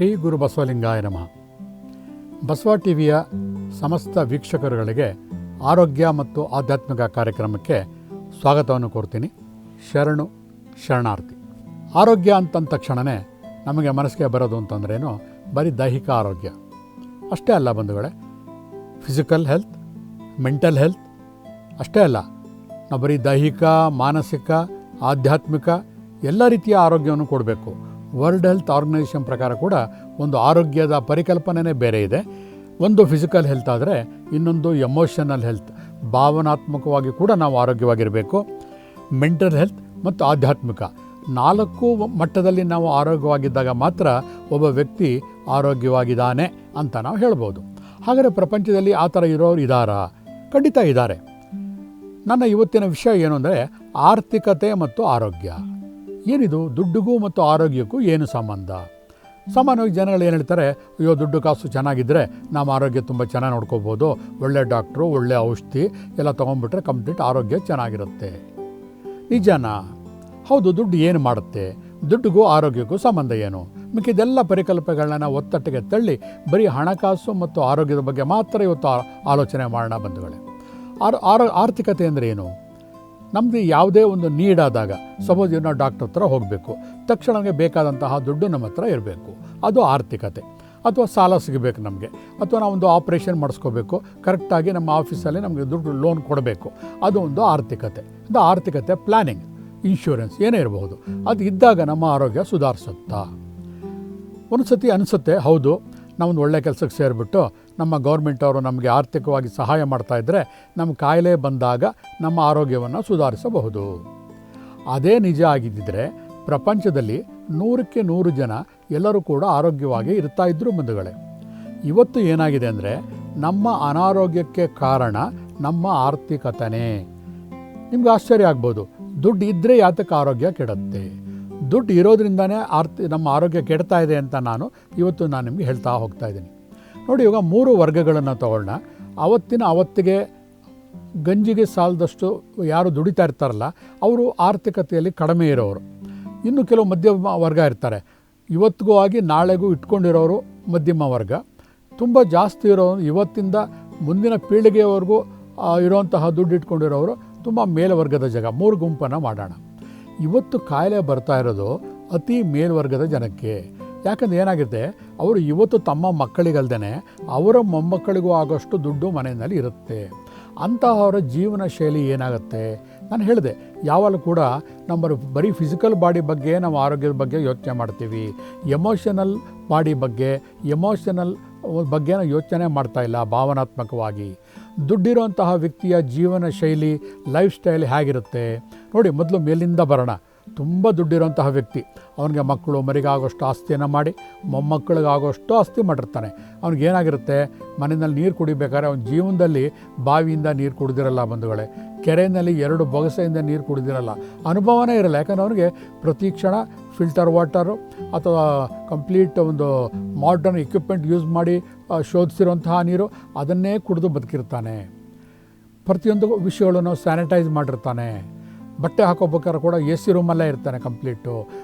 ಶ್ರೀ ಗುರು ಬಸವಲಿಂಗಾಯ ನಮಃ. ಬಸವ ಟಿವಿಯ ಸಮಸ್ತ ವೀಕ್ಷಕರುಗಳಿಗೆ ಆರೋಗ್ಯ ಮತ್ತು ಆಧ್ಯಾತ್ಮಿಕ ಕಾರ್ಯಕ್ರಮಕ್ಕೆ ಸ್ವಾಗತವನ್ನು ಕೋರ್ತೀನಿ. ಶರಣಾರ್ಥಿ. ಆರೋಗ್ಯ ಅಂತಂದ ತಕ್ಷಣವೇ ನಮಗೆ ಮನಸ್ಸಿಗೆ ಬರೋದು ಅಂತಂದ್ರೇನು, ಬರೀ ದೈಹಿಕ ಆರೋಗ್ಯ ಅಷ್ಟೇ ಅಲ್ಲ ಬಂಧುಗಳೇ, ಫಿಸಿಕಲ್ ಹೆಲ್ತ್, ಮೆಂಟಲ್ ಹೆಲ್ತ್ ಅಷ್ಟೇ ಅಲ್ಲ. ನಾವು ಬರೀ ದೈಹಿಕ, ಮಾನಸಿಕ, ಆಧ್ಯಾತ್ಮಿಕ ಎಲ್ಲ ರೀತಿಯ ಆರೋಗ್ಯವನ್ನು ಕೊಡಬೇಕು. ವರ್ಲ್ಡ್ ಹೆಲ್ತ್ ಆರ್ಗನೈಸೇಷನ್ ಪ್ರಕಾರ ಕೂಡ ಒಂದು ಆರೋಗ್ಯದ ಪರಿಕಲ್ಪನೆಯೇ ಬೇರೆ ಇದೆ. ಒಂದು ಫಿಸಿಕಲ್ ಹೆಲ್ತ್ ಆದರೆ ಇನ್ನೊಂದು ಎಮೋಷನಲ್ ಹೆಲ್ತ್, ಭಾವನಾತ್ಮಕವಾಗಿ ಕೂಡ ನಾವು ಆರೋಗ್ಯವಾಗಿರಬೇಕು. ಮೆಂಟಲ್ ಹೆಲ್ತ್ ಮತ್ತು ಆಧ್ಯಾತ್ಮಿಕ 4 ಮಟ್ಟದಲ್ಲಿ ನಾವು ಆರೋಗ್ಯವಾಗಿದ್ದಾಗ ಮಾತ್ರ ಒಬ್ಬ ವ್ಯಕ್ತಿ ಆರೋಗ್ಯವಾಗಿದ್ದಾನೆ ಅಂತ ನಾವು ಹೇಳ್ಬೋದು. ಹಾಗಾದರೆ ಪ್ರಪಂಚದಲ್ಲಿ ಆ ಥರ ಇರೋರು ಇದ್ದಾರಾ? ಖಂಡಿತ ಇದ್ದಾರೆ. ನನ್ನ ಇವತ್ತಿನ ವಿಷಯ ಏನು ಅಂದರೆ ಆರ್ಥಿಕತೆ ಮತ್ತು ಆರೋಗ್ಯ. ಏನಿದು? ದುಡ್ಡಿಗೂ ಮತ್ತು ಆರೋಗ್ಯಕ್ಕೂ ಏನು ಸಂಬಂಧ? ಸಾಮಾನ್ಯವಾಗಿ ಜನಗಳು ಏನು ಹೇಳ್ತಾರೆ, ಅಯ್ಯೋ ದುಡ್ಡು ಕಾಸು ಚೆನ್ನಾಗಿದ್ದರೆ ನಮ್ಮ ಆರೋಗ್ಯ ತುಂಬ ಚೆನ್ನಾಗಿ ನೋಡ್ಕೋಬೋದು, ಒಳ್ಳೆ ಡಾಕ್ಟ್ರು, ಒಳ್ಳೆ ಔಷಧಿ ಎಲ್ಲ ತೊಗೊಂಡ್ಬಿಟ್ರೆ ಕಂಪ್ಲೀಟ್ ಆರೋಗ್ಯ ಚೆನ್ನಾಗಿರುತ್ತೆ. ನಿಜನಾ? ಹೌದು. ದುಡ್ಡು ಏನು ಮಾಡುತ್ತೆ? ದುಡ್ಡಿಗೂ ಆರೋಗ್ಯಕ್ಕೂ ಸಂಬಂಧ ಏನು? ಮಿಕ್ಕಿದೆಲ್ಲ ಪರಿಕಲ್ಪನೆಗಳನ್ನ ಒತ್ತಟ್ಟಿಗೆ ತಳ್ಳಿ ಬರೀ ಹಣಕಾಸು ಮತ್ತು ಆರೋಗ್ಯದ ಬಗ್ಗೆ ಮಾತ್ರ ಇವತ್ತು ಆಲೋಚನೆ ಮಾಡೋಣ ಬಂಧುಗಳೇ. ಆರ್ಥಿಕತೆ ಅಂದರೆ ಏನು? ನಮ್ಮದು ಯಾವುದೇ ಒಂದು ನೀಡಾದಾಗ, ಸಪೋಸ್ ನಾವು ಡಾಕ್ಟರ್ ಹತ್ರ ಹೋಗಬೇಕು, ತಕ್ಷಣ ನಮಗೆ ಬೇಕಾದಂತಹ ದುಡ್ಡು ನಮ್ಮ ಹತ್ರ ಇರಬೇಕು, ಅದು ಆರ್ಥಿಕತೆ. ಅಥವಾ ಸಾಲ ಸಿಗಬೇಕು ನಮಗೆ, ಅಥವಾ ನಾವೊಂದು ಆಪ್ರೇಷನ್ ಮಾಡಿಸ್ಕೋಬೇಕು, ಕರೆಕ್ಟಾಗಿ ನಮ್ಮ ಆಫೀಸಲ್ಲಿ ನಮಗೆ ದುಡ್ಡು ಲೋನ್ ಕೊಡಬೇಕು, ಅದು ಒಂದು ಆರ್ಥಿಕತೆ. ಅದು ಆರ್ಥಿಕತೆ. ಪ್ಲ್ಯಾನಿಂಗ್, ಇನ್ಶೂರೆನ್ಸ್ ಏನೇ ಇರಬಹುದು, ಅದು ಇದ್ದಾಗ ನಮ್ಮ ಆರೋಗ್ಯ ಸುಧಾರಿಸುತ್ತಾ? ಒಂದು ಸತಿ ಅನಿಸುತ್ತೆ, ಹೌದು ನಾವೊಂದು ಒಳ್ಳೆ ಕೆಲಸಕ್ಕೆ ಸೇರಿಬಿಟ್ಟು ನಮ್ಮ ಗೌರ್ಮೆಂಟ್ ಅವರು ನಮಗೆ ಆರ್ಥಿಕವಾಗಿ ಸಹಾಯ ಮಾಡ್ತಾಯಿದ್ರೆ ನಮ್ಮ ಕಾಯಿಲೆ ಬಂದಾಗ ನಮ್ಮ ಆರೋಗ್ಯವನ್ನು ಸುಧಾರಿಸಬಹುದು. ಅದೇ ನಿಜ ಆಗಿದ್ದರೆ ಪ್ರಪಂಚದಲ್ಲಿ 100ಕ್ಕೆ 100 ಜನ ಎಲ್ಲರೂ ಕೂಡ ಆರೋಗ್ಯವಾಗಿ ಇರ್ತಾಯಿದ್ರು ಬಂಧುಗಳೇ. ಇವತ್ತು ಏನಾಗಿದೆ ಅಂದರೆ ನಮ್ಮ ಅನಾರೋಗ್ಯಕ್ಕೆ ಕಾರಣ ನಮ್ಮ ಆರ್ಥಿಕತೆನೇ. ನಿಮ್ಗೆ ಆಶ್ಚರ್ಯ ಆಗ್ಬೋದು, ದುಡ್ಡು ಇದ್ದರೆ ಯಾತಕ್ಕೆ ಆರೋಗ್ಯ ಕೆಡುತ್ತೆ? ದುಡ್ಡು ಇರೋದ್ರಿಂದನೇ ನಮ್ಮ ಆರೋಗ್ಯ ಕೆಡ್ತಾ ಇದೆ ಅಂತ ಇವತ್ತು ನಾನು ನಿಮಗೆ ಹೇಳ್ತಾ ಹೋಗ್ತಾ ಇದ್ದೀನಿ. ನೋಡಿ, ಇವಾಗ 3 ವರ್ಗಗಳನ್ನು ತಗೊಳ್ಳೋಣ. ಅವತ್ತಿಗೆ ಗಂಜಿಗೆ ಸಾಲದಷ್ಟು ಯಾರು ದುಡಿತಾ ಇರ್ತಾರಲ್ಲ ಅವರು ಆರ್ಥಿಕತೆಯಲ್ಲಿ ಕಡಿಮೆ ಇರೋರು. ಇನ್ನು ಕೆಲವು ಮಧ್ಯಮ ವರ್ಗ ಇರ್ತಾರೆ, ಇವತ್ತಿಗೂ ಆಗಿ ನಾಳೆಗೂ ಇಟ್ಕೊಂಡಿರೋರು ಮಧ್ಯಮ ವರ್ಗ. ತುಂಬ ಜಾಸ್ತಿ ಇರೋರು, ಇವತ್ತಿಂದ ಮುಂದಿನ ಪೀಳಿಗೆಯವರೆಗೂ ಇರೋಂತಹ ದುಡ್ಡು ಇಟ್ಕೊಂಡಿರೋರು ತುಂಬ ಮೇಲ್ವರ್ಗದ ಜನ. 3 ಗುಂಪನ್ನು ಮಾಡೋಣ. ಇವತ್ತು ಕಾಯಿಲೆ ಬರ್ತಾ ಇರೋದು ಅತಿ ಮೇಲ್ವರ್ಗದ ಜನಕ್ಕೆ. ಯಾಕಂದರೆ ಏನಾಗುತ್ತೆ, ಅವರು ಇವತ್ತು ತಮ್ಮ ಮಕ್ಕಳಿಗಲ್ದೇ ಅವರ ಮೊಮ್ಮಕ್ಕಳಿಗೂ ಆಗೋಷ್ಟು ದುಡ್ಡು ಮನೆಯಲ್ಲಿ ಇರುತ್ತೆ. ಅಂತಹವರ ಜೀವನ ಶೈಲಿ ಏನಾಗುತ್ತೆ? ನಾನು ಹೇಳಿದೆ, ಯಾವಾಗಲೂ ಕೂಡ ನಮ್ಮ ಬರೀ ಫಿಸಿಕಲ್ ಬಾಡಿ ಬಗ್ಗೆ, ನಾವು ಆರೋಗ್ಯದ ಬಗ್ಗೆ ಯೋಚನೆ ಮಾಡ್ತೀವಿ. ಎಮೋಷನಲ್ ಬಾಡಿ ಬಗ್ಗೆ, ನಾವು ಯೋಚನೆ ಮಾಡ್ತಾಯಿಲ್ಲ ಭಾವನಾತ್ಮಕವಾಗಿ. ದುಡ್ಡಿರುವಂತಹ ವ್ಯಕ್ತಿಯ ಜೀವನ ಶೈಲಿ, ಲೈಫ್ ಸ್ಟೈಲ್ ಹೇಗಿರುತ್ತೆ ನೋಡಿ. ಮೊದಲು ಮೇಲಿಂದ ಬರೋಣ. ತುಂಬ ದುಡ್ಡಿರೋಂತಹ ವ್ಯಕ್ತಿ, ಅವನಿಗೆ ಮಕ್ಕಳು ಮರಿಗಾಗೋಷ್ಟು ಆಸ್ತಿಯನ್ನು ಮಾಡಿ, ಮೊಮ್ಮಕ್ಕಳಿಗಾಗೋಷ್ಟು ಆಸ್ತಿ ಮಾಡಿರ್ತಾನೆ. ಅವ್ನಿಗೇನಾಗಿರುತ್ತೆ, ಮನೆಯಲ್ಲಿ ನೀರು ಕುಡಿಬೇಕಾದ್ರೆ ಅವನ ಜೀವನದಲ್ಲಿ ಬಾವಿಯಿಂದ ನೀರು ಕುಡಿದಿರಲ್ಲ ಬಂಧುಗಳೇ, ಕೆರೆಯಲ್ಲಿ 2 ಬೊಗಸೆಯಿಂದ ನೀರು ಕುಡಿದಿರಲ್ಲ, ಅನುಭವನೇ ಇರಲ್ಲ. ಯಾಕಂದರೆ ಅವನಿಗೆ ಪ್ರತಿ ಕ್ಷಣ ಫಿಲ್ಟರ್ ವಾಟರು ಅಥವಾ ಕಂಪ್ಲೀಟ್ ಒಂದು ಮಾಡ್ರನ್ ಎಕ್ವಿಪ್ಮೆಂಟ್ ಯೂಸ್ ಮಾಡಿ ಶೋಧಿಸಿರುವಂತಹ ನೀರು, ಅದನ್ನೇ ಕುಡಿದು ಬದುಕಿರ್ತಾನೆ. ಪ್ರತಿಯೊಂದು ವಿಷಯಗಳನ್ನು ಸ್ಯಾನಿಟೈಸ್ ಮಾಡಿರ್ತಾನೆ. ಬಟ್ಟೆ ಹಾಕೋಬೇಕಾದ್ರೆ ಕೂಡ AC ರೂಮಲ್ಲೇ ಇರ್ತಾನೆ ಕಂಪ್ಲೀಟು.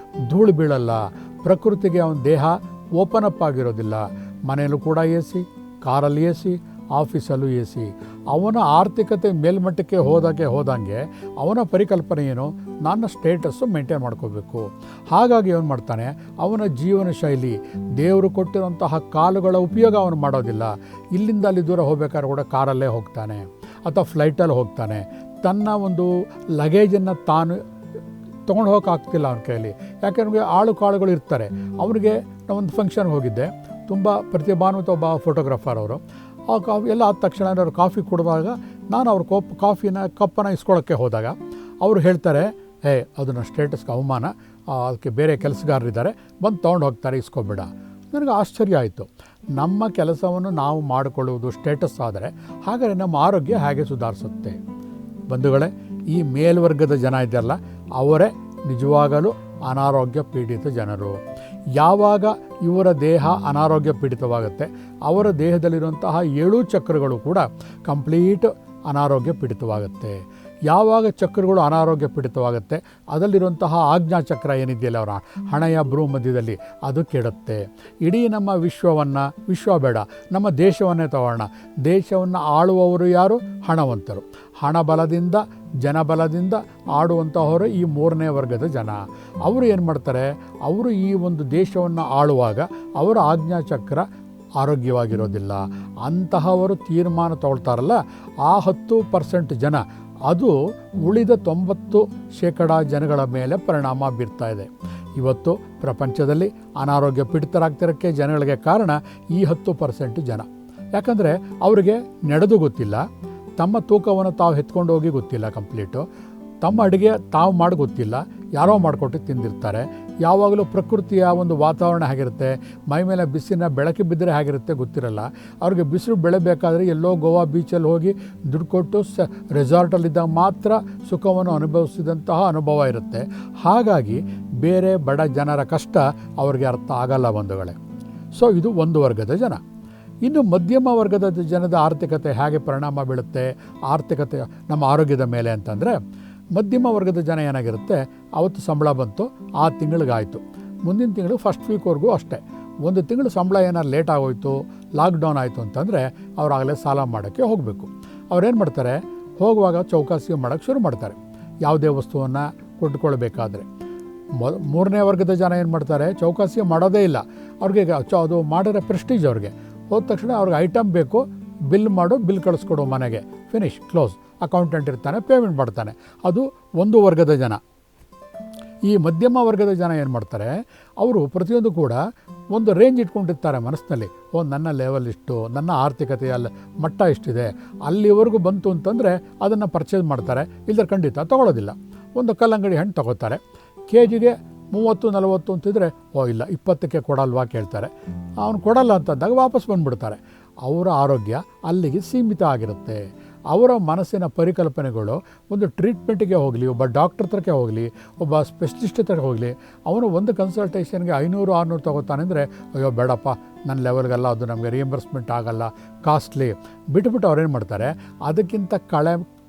ಧೂಳು ಬೀಳಲ್ಲ. ಪ್ರಕೃತಿಗೆ ಅವನ ದೇಹ ಓಪನ್ ಅಪ್ ಆಗಿರೋದಿಲ್ಲ. ಮನೆಯಲ್ಲೂ ಕೂಡ AC, ಕಾರಲ್ಲಿ AC, ಆಫೀಸಲ್ಲೂ AC. ಅವನ ಆರ್ಥಿಕತೆ ಮೇಲ್ಮಟ್ಟಕ್ಕೆ ಹೋದಂಗೆ ಅವನ ಪರಿಕಲ್ಪನೆ ಏನು, ನನ್ನ ಸ್ಟೇಟಸ್ಸು ಮೇಂಟೈನ್ ಮಾಡ್ಕೋಬೇಕು. ಹಾಗಾಗಿ ಅವನು ಮಾಡ್ತಾನೆ, ಅವನ ಜೀವನ ಶೈಲಿ, ದೇವರು ಕೊಟ್ಟಿರುವಂತಹ ಕಾಲುಗಳ ಉಪಯೋಗ ಅವನು ಮಾಡೋದಿಲ್ಲ. ಇಲ್ಲಿಂದ ಅಲ್ಲಿ ದೂರ ಹೋಗ್ಬೇಕಾದ್ರೆ ಕೂಡ ಕಾರಲ್ಲೇ ಹೋಗ್ತಾನೆ ಅಥವಾ ಫ್ಲೈಟಲ್ಲಿ ಹೋಗ್ತಾನೆ. ತನ್ನ ಒಂದು ಲಗೇಜನ್ನು ತಾನು ತೊಗೊಂಡು ಹೋಗೋಕ್ಕಾಗ್ತಿಲ್ಲ ಅವನ ಕೈಯಲ್ಲಿ. ಯಾಕೆಂದರೆ ಕಾಳುಗಳು ಇರ್ತಾರೆ. ಅವನಿಗೆ ನಾವೊಂದು ಫಂಕ್ಷನ್ಗೆ ಹೋಗಿದ್ದೆ, ತುಂಬ ಪ್ರತಿಭಾನ್ವಿತ ಒಬ್ಬ ಫೋಟೋಗ್ರಾಫರ್ ಅವರು. ಎಲ್ಲ ಆದ ತಕ್ಷಣ ಅವ್ರು ಕಾಫಿ ಕುಡಿದಾಗ ನಾನು ಅವ್ರ ಕಾಫಿನ ಕಪ್ಪನ್ನು ಇಸ್ಕೊಳ್ಳೋಕ್ಕೆ ಹೋದಾಗ ಅವರು ಹೇಳ್ತಾರೆ, ಅದನ್ನು ಸ್ಟೇಟಸ್ಗೆ ಅವಮಾನ, ಅದಕ್ಕೆ ಬೇರೆ ಕೆಲಸಗಾರರಿದ್ದಾರೆ, ಬಂದು ತೊಗೊಂಡು ಹೋಗ್ತಾರೆ, ಇಸ್ಕೊಬೇಡ. ನನಗೆ ಆಶ್ಚರ್ಯ ಆಯಿತು. ನಮ್ಮ ಕೆಲಸವನ್ನು ನಾವು ಮಾಡಿಕೊಳ್ಳುವುದು ಸ್ಟೇಟಸ್ ಆದರೆ ಹಾಗಾದರೆ ನಮ್ಮ ಆರೋಗ್ಯ ಹೇಗೆ ಸುಧಾರಿಸುತ್ತೆ? ಬಂಧುಗಳೇ, ಈ ಮೇಲ್ವರ್ಗದ ಜನ ಇದೆಯಲ್ಲ, ಅವರೇ ನಿಜವಾಗಲೂ ಅನಾರೋಗ್ಯ ಪೀಡಿತ ಜನರು. ಯಾವಾಗ ಇವರ ದೇಹ ಅನಾರೋಗ್ಯ ಪೀಡಿತವಾಗುತ್ತೆ, ಅವರ ದೇಹದಲ್ಲಿರುವಂತಹ 7 ಚಕ್ರಗಳು ಕೂಡ ಕಂಪ್ಲೀಟ್ ಅನಾರೋಗ್ಯ ಪೀಡಿತವಾಗುತ್ತೆ. ಯಾವಾಗ ಚಕ್ರಗಳು ಅನಾರೋಗ್ಯ ಪೀಡಿತವಾಗುತ್ತೆ ಅದರಲ್ಲಿರುವಂತಹ ಆಜ್ಞಾ ಚಕ್ರ ಏನಿದೆಯಲ್ಲ ಅವರ ಹಣೆಯ ಭ್ರೂ ಮಧ್ಯದಲ್ಲಿ ಅದು ಕೆಡುತ್ತೆ. ಇಡೀ ನಮ್ಮ ವಿಶ್ವ ಬೇಡ, ನಮ್ಮ ದೇಶವನ್ನೇ ತಗೋಣ. ದೇಶವನ್ನು ಆಳುವವರು ಯಾರು? ಹಣವಂತರು. ಹಣಬಲದಿಂದ ಜನಬಲದಿಂದ ಆಡುವಂತಹವರು ಈ 3ನೇ ವರ್ಗದ ಜನ. ಅವರು ಏನು ಮಾಡ್ತಾರೆ, ಅವರು ಈ ಒಂದು ದೇಶವನ್ನು ಆಳುವಾಗ ಅವರ ಆಜ್ಞಾ ಚಕ್ರ ಆರೋಗ್ಯವಾಗಿರೋದಿಲ್ಲ. ಅಂತಹವರು ತೀರ್ಮಾನ ತಗೊಳ್ತಾರಲ್ಲ, ಆ 10% ಜನ ಅದು ಉಳಿದ 90% ಜನಗಳ ಮೇಲೆ ಪರಿಣಾಮ ಬೀರ್ತಾ ಇದೆ. ಇವತ್ತು ಪ್ರಪಂಚದಲ್ಲಿ ಅನಾರೋಗ್ಯ ಪೀಡಿತರಾಗ್ತಿರೋಕ್ಕೆ ಜನಗಳಿಗೆ ಕಾರಣ ಈ 10% ಜನ. ಯಾಕಂದರೆ ಅವರಿಗೆ ನಡೆದು ಗೊತ್ತಿಲ್ಲ, ತಮ್ಮ ತೂಕವನ್ನು ತಾವು ಎತ್ಕೊಂಡು ಹೋಗಿ ಗೊತ್ತಿಲ್ಲ ಕಂಪ್ಲೀಟು, ತಮ್ಮ ಅಡುಗೆ ತಾವು ಮಾಡಿ ಗೊತ್ತಿಲ್ಲ, ಯಾರೋ ಮಾಡಿಕೊಟ್ಟು ತಿಂದಿರ್ತಾರೆ. ಯಾವಾಗಲೂ ಪ್ರಕೃತಿಯ ಒಂದು ವಾತಾವರಣ ಹೇಗಿರುತ್ತೆ, ಮೈ ಮೇಲೆ ಬಿಸಿಲಿನ ಬೆಳಕು ಬಿದ್ದರೆ ಹೇಗಿರುತ್ತೆ ಗೊತ್ತಿರಲ್ಲ. ಅವ್ರಿಗೆ ಬಿಸಿಲು ಬೆಳೆಬೇಕಾದ್ರೆ ಎಲ್ಲೋ ಗೋವಾ ಬೀಚಲ್ಲಿ ಹೋಗಿ ದುಡ್ಡು ಕೊಟ್ಟು ರೆಸಾರ್ಟಲ್ಲಿದ್ದಾಗ ಮಾತ್ರ ಸುಖವನ್ನು ಅನುಭವಿಸಿದಂತಹ ಅನುಭವ ಇರುತ್ತೆ. ಹಾಗಾಗಿ ಬೇರೆ ಬಡ ಜನರ ಕಷ್ಟ ಅವ್ರಿಗೆ ಅರ್ಥ ಆಗಲ್ಲ ಬಂಧುಗಳೇ. ಸೊ ಇದು ಒಂದು ವರ್ಗದ ಜನ. ಇನ್ನು ಮಧ್ಯಮ ವರ್ಗದ ಜನದ ಆರ್ಥಿಕತೆ ಹೇಗೆ ಪರಿಣಾಮ ಬೀಳುತ್ತೆ ಆರ್ಥಿಕತೆ ನಮ್ಮ ಆರೋಗ್ಯದ ಮೇಲೆ ಅಂತಂದರೆ, ಮಧ್ಯಮ ವರ್ಗದ ಜನ ಏನಾಗಿರುತ್ತೆ, ಅವತ್ತು ಸಂಬಳ ಬಂತು, ಆ ತಿಂಗಳಿಗಾಯಿತು, ಮುಂದಿನ ತಿಂಗಳು ಫಸ್ಟ್ ವೀಕ್ವರೆಗೂ ಅಷ್ಟೇ. ಒಂದು ತಿಂಗಳು ಸಂಬಳ ಏನಾದ್ರು ಲೇಟ್ ಆಗೋಯ್ತು, ಲಾಕ್ಡೌನ್ ಆಯಿತು ಅಂತಂದರೆ ಅವರಾಗಲೇ ಸಾಲ ಮಾಡೋಕ್ಕೆ ಹೋಗಬೇಕು. ಅವ್ರೇನು ಮಾಡ್ತಾರೆ, ಹೋಗುವಾಗ ಚೌಕಾಸಿ ಮಾಡೋಕ್ಕೆ ಶುರು ಮಾಡ್ತಾರೆ ಯಾವುದೇ ವಸ್ತುವನ್ನು ಕೊಂಡುಕೊಳ್ಬೇಕಾದ್ರೆ. 3ನೇ ವರ್ಗದ ಜನ ಏನು ಮಾಡ್ತಾರೆ, ಚೌಕಾಸಿ ಮಾಡೋದೇ ಇಲ್ಲ. ಅವ್ರಿಗೆ ಅದು ಮಾಡಿದ್ರೆ ಪ್ರೆಸ್ಟೀಜ್. ಅವ್ರಿಗೆ ಹೋದ ತಕ್ಷಣ ಅವ್ರಿಗೆ ಐಟಮ್ ಬೇಕು, ಬಿಲ್ ಮಾಡು, ಬಿಲ್ ಕಳಿಸ್ಕೊಡು ಮನೆಗೆ, ಫಿನಿಶ್, ಕ್ಲೋಸ್. ಅಕೌಂಟೆಂಟ್ ಇರ್ತಾನೆ, ಪೇಮೆಂಟ್ ಮಾಡ್ತಾನೆ. ಅದು ಒಂದು ವರ್ಗದ ಜನ. ಈ ಮಧ್ಯಮ ವರ್ಗದ ಜನ ಏನು ಮಾಡ್ತಾರೆ, ಅವರು ಪ್ರತಿಯೊಂದು ಕೂಡ ಒಂದು ರೇಂಜ್ ಇಟ್ಕೊಂಡಿರ್ತಾರೆ ಮನಸ್ಸಿನಲ್ಲಿ. ನನ್ನ ಲೆವೆಲ್ ಇಷ್ಟು, ನನ್ನ ಆರ್ಥಿಕತೆಯ ಮಟ್ಟ ಇಷ್ಟಿದೆ, ಅಲ್ಲಿವರೆಗೂ ಬಂತು ಅಂತಂದರೆ ಅದನ್ನು ಪರ್ಚೇಸ್ ಮಾಡ್ತಾರೆ, ಇಲ್ಲದ್ರೆ ಖಂಡಿತ ತೊಗೊಳ್ಳೋದಿಲ್ಲ. ಒಂದು ಕಲ್ಲಂಗಡಿ ಹಣ್ಣು ತೊಗೋತಾರೆ, ಕೆಜಿಗೆ 30-40 ಅಂತಿದ್ರೆ, ಇಲ್ಲ 20ಕ್ಕೆ ಕೊಡಲ್ವಾ ಕೇಳ್ತಾರೆ. ಅವನು ಕೊಡಲ್ಲ ಅಂತಂದಾಗ ವಾಪಸ್ ಬಂದುಬಿಡ್ತಾರೆ. ಅವರ ಆರೋಗ್ಯ ಅಲ್ಲಿಗೆ ಸೀಮಿತ ಆಗಿರುತ್ತೆ. ಅವರ ಮನಸ್ಸಿನ ಪರಿಕಲ್ಪನೆಗಳು ಒಂದು ಟ್ರೀಟ್ಮೆಂಟಿಗೆ ಹೋಗಲಿ, ಒಬ್ಬ ಡಾಕ್ಟರ್ ಹತ್ರಕ್ಕೆ ಹೋಗಲಿ, ಒಬ್ಬ ಸ್ಪೆಷಲಿಸ್ಟ್ ಹತ್ರ ಹೋಗಲಿ, ಅವನು ಒಂದು ಕನ್ಸಲ್ಟೇಷನ್ಗೆ 500-600 ತೊಗೋತಾನೆ ಅಂದರೆ, ಅಯ್ಯೋ ಬೇಡಪ್ಪ, ನನ್ನ ಲೆವೆಲ್ಗೆಲ್ಲ ಅದು ನಮಗೆ ರಿಯಂಬರ್ಸ್ಮೆಂಟ್ ಆಗಲ್ಲ, ಕಾಸ್ಟ್ಲಿ ಬಿಟ್ಬಿಟ್ಟು ಅವ್ರೇನು ಮಾಡ್ತಾರೆ, ಅದಕ್ಕಿಂತ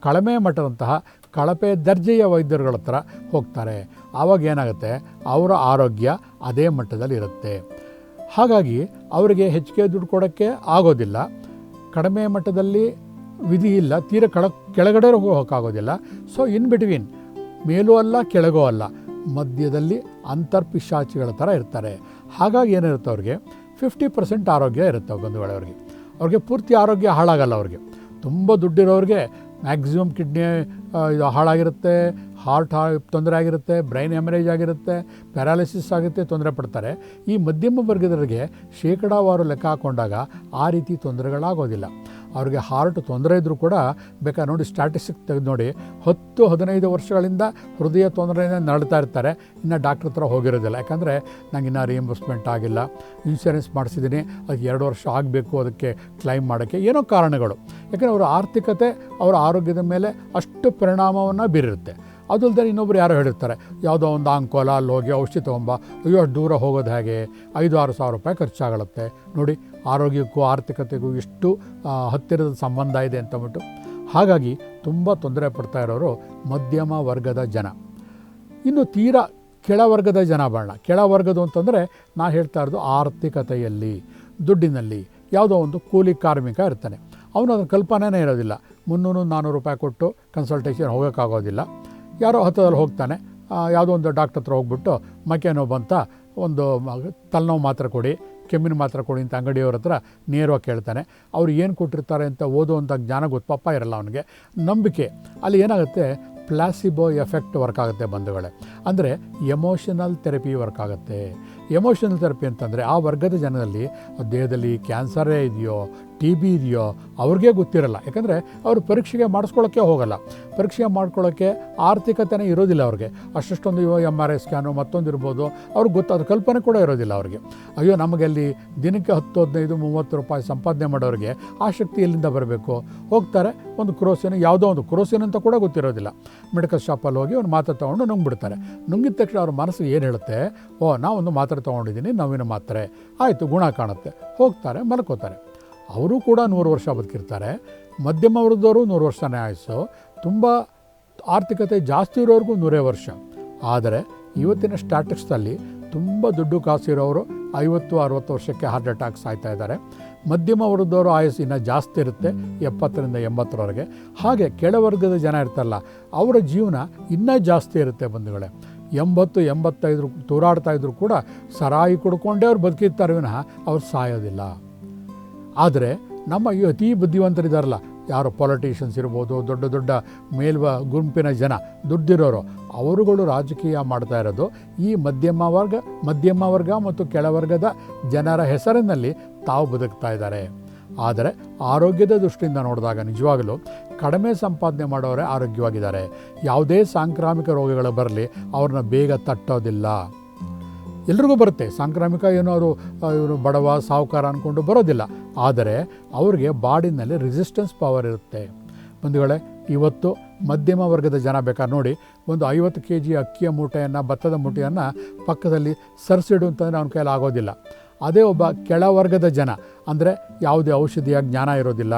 ಕಳಮೆ ಮಟ್ಟದಂತಹ ಕಳಪೆ ದರ್ಜೆಯ ವೈದ್ಯರುಗಳ ಹತ್ರ ಹೋಗ್ತಾರೆ. ಆವಾಗ ಏನಾಗುತ್ತೆ, ಅವರ ಆರೋಗ್ಯ ಅದೇ ಮಟ್ಟದಲ್ಲಿ ಇರುತ್ತೆ. ಹಾಗಾಗಿ ಅವರಿಗೆ ಹೆಚ್ಚಿಗೆ ದುಡ್ಡು ಕೊಡೋಕ್ಕೆ ಆಗೋದಿಲ್ಲ, ಕಡಿಮೆ ಮಟ್ಟದಲ್ಲಿ ವಿಧಿ ಇಲ್ಲ, ತೀರ ಕೆಳಗಡೆ ಹೋಗೋಕ್ಕಾಗೋದಿಲ್ಲ. ಸೊ ಇನ್ ಬಿಟ್ವೀನ್, ಮೇಲೂ ಅಲ್ಲ ಕೆಳಗೂ ಅಲ್ಲ, ಮಧ್ಯದಲ್ಲಿ ಅಂತರ್ಪಿಶಾಚಿಗಳ ಥರ ಇರ್ತಾರೆ. ಹಾಗಾಗಿ ಏನಿರುತ್ತೆ, ಅವ್ರಿಗೆ 50% ಆರೋಗ್ಯ ಇರುತ್ತೆ ಬಂಧುಗಳವ್ರಿಗೆ. ಅವ್ರಿಗೆ ಪೂರ್ತಿ ಆರೋಗ್ಯ ಹಾಳಾಗಲ್ಲ. ಅವ್ರಿಗೆ ತುಂಬ ದುಡ್ಡಿರೋರಿಗೆ ಮ್ಯಾಕ್ಸಿಮಮ್ ಕಿಡ್ನಿ ಇದು ಹಾಳಾಗಿರುತ್ತೆ, ಹಾರ್ಟ್ ತೊಂದರೆ ಆಗಿರುತ್ತೆ, ಬ್ರೈನ್ ಹೆಮರೇಜ್ ಆಗಿರುತ್ತೆ, ಪ್ಯಾರಾಲಿಸಿಸ್ ಆಗುತ್ತೆ, ತೊಂದರೆ ಪಡ್ತಾರೆ. ಈ ಮಧ್ಯಮ ವರ್ಗದವರಿಗೆ ಶೇಕಡಾವಾರು ಲೆಕ್ಕ ಹಾಕ್ಕೊಂಡಾಗ ಆ ರೀತಿ ತೊಂದರೆಗಳಾಗೋದಿಲ್ಲ. ಅವ್ರಿಗೆ ಹಾರ್ಟ್ ತೊಂದರೆ ಇದ್ದರೂ ಕೂಡ ಬೇಕಾದ್ರೆ ನೋಡಿ, ಸ್ಟ್ಯಾಟಿಸ್ಟಿಕ್ ತೆಗೆದು ನೋಡಿ, 10-15 ವರ್ಷಗಳಿಂದ ಹೃದಯ ತೊಂದರೆಯಿಂದ ನರಳ್ತಾ ಇರ್ತಾರೆ, ಇನ್ನು ಡಾಕ್ಟ್ರ್ ಹತ್ರ ಹೋಗಿರೋದಿಲ್ಲ. ಯಾಕಂದರೆ ನಂಗೆ ಇನ್ನೂ ರಿಯಂಬರ್ಸ್ಮೆಂಟ್ ಆಗಿಲ್ಲ, ಇನ್ಶೂರೆನ್ಸ್ ಮಾಡಿಸಿದ್ದೀನಿ, ಅದಕ್ಕೆ 2 ವರ್ಷ ಆಗಬೇಕು ಅದಕ್ಕೆ ಕ್ಲೈಮ್ ಮಾಡೋಕ್ಕೆ, ಏನೋ ಕಾರಣಗಳು. ಯಾಕಂದರೆ ಅವರ ಆರ್ಥಿಕತೆ ಅವರ ಆರೋಗ್ಯದ ಮೇಲೆ ಅಷ್ಟು ಪರಿಣಾಮವನ್ನು ಬೀರಿರುತ್ತೆ. ಅದಲ್ಲದೆ ಇನ್ನೊಬ್ರು ಯಾರೋ ಹೇಳಿರ್ತಾರೆ, ಯಾವುದೋ ಒಂದು ಅಂಕೋಲ ಅಲ್ಲಿ ಹೋಗಿ ಔಷಧಿ ತೊಗೊಂಬ, ಅಯ್ಯೋ ಅಷ್ಟು ದೂರ ಹೋಗೋದು ಹೇಗೆ, 5-6 ಸಾವಿರ ರೂಪಾಯಿ ಖರ್ಚಾಗುತ್ತೆ. ನೋಡಿ, ಆರೋಗ್ಯಕ್ಕೂ ಆರ್ಥಿಕತೆಗೂ ಎಷ್ಟು ಹತ್ತಿರದ ಸಂಬಂಧ ಇದೆ ಅಂತಂದ್ಬಿಟ್ಟು. ಹಾಗಾಗಿ ತುಂಬ ತೊಂದರೆ ಪಡ್ತಾ ಇರೋರು ಮಧ್ಯಮ ವರ್ಗದ ಜನ. ಇನ್ನು ತೀರಾ ಕೆಳವರ್ಗದ ಜನ ಬರೋಣ. ಕೆಳವರ್ಗದು ಅಂತಂದರೆ ನಾನು ಹೇಳ್ತಾ ಇರೋದು ಆರ್ಥಿಕತೆಯಲ್ಲಿ, ದುಡ್ಡಿನಲ್ಲಿ. ಯಾವುದೋ ಒಂದು ಕೂಲಿ ಕಾರ್ಮಿಕ ಇರ್ತಾನೆ, ಅವನು ಅದರ ಕಲ್ಪನೆನೇ ಇರೋದಿಲ್ಲ. 300-400 ರೂಪಾಯಿ ಕೊಟ್ಟು ಕನ್ಸಲ್ಟೇಷನ್ ಹೋಗೋಕ್ಕಾಗೋದಿಲ್ಲ. ಯಾರೋ ಹತ್ತದಲ್ಲಿ ಹೋಗ್ತಾನೆ, ಯಾವುದೋ ಒಂದು ಡಾಕ್ಟರ್ ಹತ್ರ ಹೋಗ್ಬಿಟ್ಟು ಮೈಕೈ ನೋವು ಬಂತ, ಒಂದು ತಲೆನೋವು ಮಾತ್ರ ಕೊಡಿ, ಕೆಮ್ಮಿನ ಮಾತ್ರ ಕೊಡಿ ಅಂತ ಅಂಗಡಿಯವ್ರ ಹತ್ರ ನೇರವಾಗಿ ಕೇಳ್ತಾನೆ. ಅವ್ರು ಏನು ಕೊಟ್ಟಿರ್ತಾರೆ ಅಂತ ಓದುವಂಥ ಜ್ಞಾನ ಗೊತ್ತಪ್ಪ ಇರಲ್ಲ ಅವನಿಗೆ, ನಂಬಿಕೆ. ಅಲ್ಲಿ ಏನಾಗುತ್ತೆ, ಪ್ಲಾಸಿಬೋ ಎಫೆಕ್ಟ್ ವರ್ಕ್ ಆಗುತ್ತೆ ಬಂಧುಗಳೇ. ಅಂದರೆ ಎಮೋಷನಲ್ ಥೆರಪಿ ವರ್ಕ್ ಆಗುತ್ತೆ. ಎಮೋಷನಲ್ ಥೆರಪಿ ಅಂತಂದರೆ ಆ ವರ್ಗದ ಜನದಲ್ಲಿ ದೇಹದಲ್ಲಿ ಕ್ಯಾನ್ಸರೇ ಇದೆಯೋ, ಟಿ ಬಿ ಇದೆಯೋ ಅವ್ರಿಗೆ ಗೊತ್ತಿರಲ್ಲ. ಯಾಕಂದರೆ ಅವರು ಪರೀಕ್ಷೆಗೆ ಮಾಡಿಸ್ಕೊಳ್ಳೋಕ್ಕೆ ಹೋಗಲ್ಲ. ಪರೀಕ್ಷೆ ಮಾಡ್ಕೊಳ್ಳೋಕ್ಕೆ ಆರ್ಥಿಕತೆನೇ ಇರೋದಿಲ್ಲ ಅವ್ರಿಗೆ. ಅಷ್ಟೊಂದು MRI ಸ್ಕ್ಯಾನು ಮತ್ತೊಂದು ಇರ್ಬೋದು, ಅವ್ರಿಗೆ ಗೊತ್ತಾದ ಕಲ್ಪನೆ ಕೂಡ ಇರೋದಿಲ್ಲ ಅವ್ರಿಗೆ. ಅಯ್ಯೋ, ನಮಗೆ ಅಲ್ಲಿ ದಿನಕ್ಕೆ 10-15-30 ರೂಪಾಯಿ ಸಂಪಾದನೆ ಮಾಡೋರಿಗೆ ಆ ಶಕ್ತಿ ಎಲ್ಲಿಂದ ಬರಬೇಕು? ಹೋಗ್ತಾರೆ, ಒಂದು ಕ್ರೋಸಿನ್, ಯಾವುದೋ ಒಂದು ಕ್ರೋಸಿನ್ ಅಂತ ಕೂಡ ಗೊತ್ತಿರೋದಿಲ್ಲ. ಮೆಡಿಕಲ್ ಶಾಪಲ್ಲಿ ಹೋಗಿ ಒಂದು ಮಾತ್ರೆ ತೊಗೊಂಡು ನುಂಗ್ಬಿಡ್ತಾರೆ. ನುಂಗಿದ ತಕ್ಷಣ ಅವ್ರ ಮನಸ್ಸಿಗೆ ಏನು ಹೇಳುತ್ತೆ, ನಾವೊಂದು ಮಾತ್ರೆ ತೊಗೊಂಡಿದ್ದೀನಿ, ನೋವಿನ ಮಾತ್ರೆ, ಆಯಿತು ಗುಣ ಕಾಣುತ್ತೆ, ಹೋಗ್ತಾರೆ, ಮಲ್ಕೋತಾರೆ. ಅವರು ಕೂಡ 100 ವರ್ಷ ಬದುಕಿರ್ತಾರೆ. ಮಧ್ಯಮ ವರ್ಗದವರು 100 ವರ್ಷನೇ ಆಯಿಸು. ತುಂಬ ಆರ್ಥಿಕತೆ ಜಾಸ್ತಿ ಇರೋರಿಗೂ 100 ವರ್ಷ. ಆದರೆ ಇವತ್ತಿನ ಸ್ಟ್ಯಾಟಿಕ್ಸಲ್ಲಿ ತುಂಬ ದುಡ್ಡು ಕಾಸಿರೋರು 50-60 ವರ್ಷಕ್ಕೆ ಹಾರ್ಟ್ ಅಟ್ಯಾಕ್ ಸಾಯ್ತಾ ಇದ್ದಾರೆ. ಮಧ್ಯಮ ವರ್ಗದವರು ಆಯಸ್ಸು ಇನ್ನೂ ಜಾಸ್ತಿ ಇರುತ್ತೆ, 70ರಿಂದ 80ರವರೆಗೆ. ಹಾಗೆ ಕೆಳವರ್ಗದ ಜನ ಇರ್ತಾರಲ್ಲ, ಅವರ ಜೀವನ ಇನ್ನೂ ಜಾಸ್ತಿ ಇರುತ್ತೆ ಬಂಧುಗಳೇ. 80-85 ತೂರಾಡ್ತಾ ಇದ್ರು ಕೂಡ ಸರಾಯಿ ಕುಡ್ಕೊಂಡೇ ಅವ್ರು ಬದುಕಿರ್ತಾರೆ ವಿನಃ ಅವ್ರು ಸಾಯೋದಿಲ್ಲ. ಆದರೆ ನಮ್ಮ ಈ ಅತೀ ಬುದ್ಧಿವಂತರಿದ್ದಾರಲ್ಲ, ಯಾರು ಪೊಲಿಟಿಷಿಯನ್ಸ್ ಇರ್ಬೋದು, ದೊಡ್ಡ ದೊಡ್ಡ ಗುಂಪಿನ ಜನ, ದುಡ್ಡಿರೋರು, ಅವರುಗಳು ರಾಜಕೀಯ ಮಾಡ್ತಾ ಇರೋದು ಈ ಮಧ್ಯಮ ವರ್ಗ ಮತ್ತು ಕೆಳವರ್ಗದ ಜನರ ಹೆಸರಿನಲ್ಲಿ ತಾವು ಬದುಕ್ತಾ ಇದ್ದಾರೆ. ಆದರೆ ಆರೋಗ್ಯದ ದೃಷ್ಟಿಯಿಂದ ನೋಡಿದಾಗ ನಿಜವಾಗಲೂ ಕಡಿಮೆ ಸಂಪಾದನೆ ಮಾಡೋರೇ ಆರೋಗ್ಯವಾಗಿದ್ದಾರೆ. ಯಾವುದೇ ಸಾಂಕ್ರಾಮಿಕ ರೋಗಗಳು ಬರಲಿ ಅವ್ರನ್ನ ಬೇಗ ತಟ್ಟೋದಿಲ್ಲ. ಎಲ್ರಿಗೂ ಬರುತ್ತೆ ಸಾಂಕ್ರಾಮಿಕ, ಏನೋ ಇವರು ಬಡವ ಸಾಹುಕಾರ ಅಂದ್ಕೊಂಡು ಬರೋದಿಲ್ಲ. ಆದರೆ ಅವ್ರಿಗೆ ಬಾಡಿನಲ್ಲಿ ರೆಸಿಸ್ಟೆನ್ಸ್ ಪವರ್ ಇರುತ್ತೆ. ಬಂಧುಗಳೇ, ಇವತ್ತು ಮಧ್ಯಮ ವರ್ಗದ ಜನ ಬೇಕಾದ್ರೆ ನೋಡಿ, ಒಂದು 50 kg ಅಕ್ಕಿಯ ಮೂಟೆಯನ್ನು, ಭತ್ತದ ಮೂಟೆಯನ್ನು ಪಕ್ಕದಲ್ಲಿ ಸರಿಸಿಡು ಅಂತಂದರೆ ಅವನ ಕೈಯಲ್ಲಿ ಆಗೋದಿಲ್ಲ. ಅದೇ ಒಬ್ಬ ಕೆಳವರ್ಗದ ಜನ ಅಂದರೆ ಯಾವುದೇ ಔಷಧಿಯ ಜ್ಞಾನ ಇರೋದಿಲ್ಲ,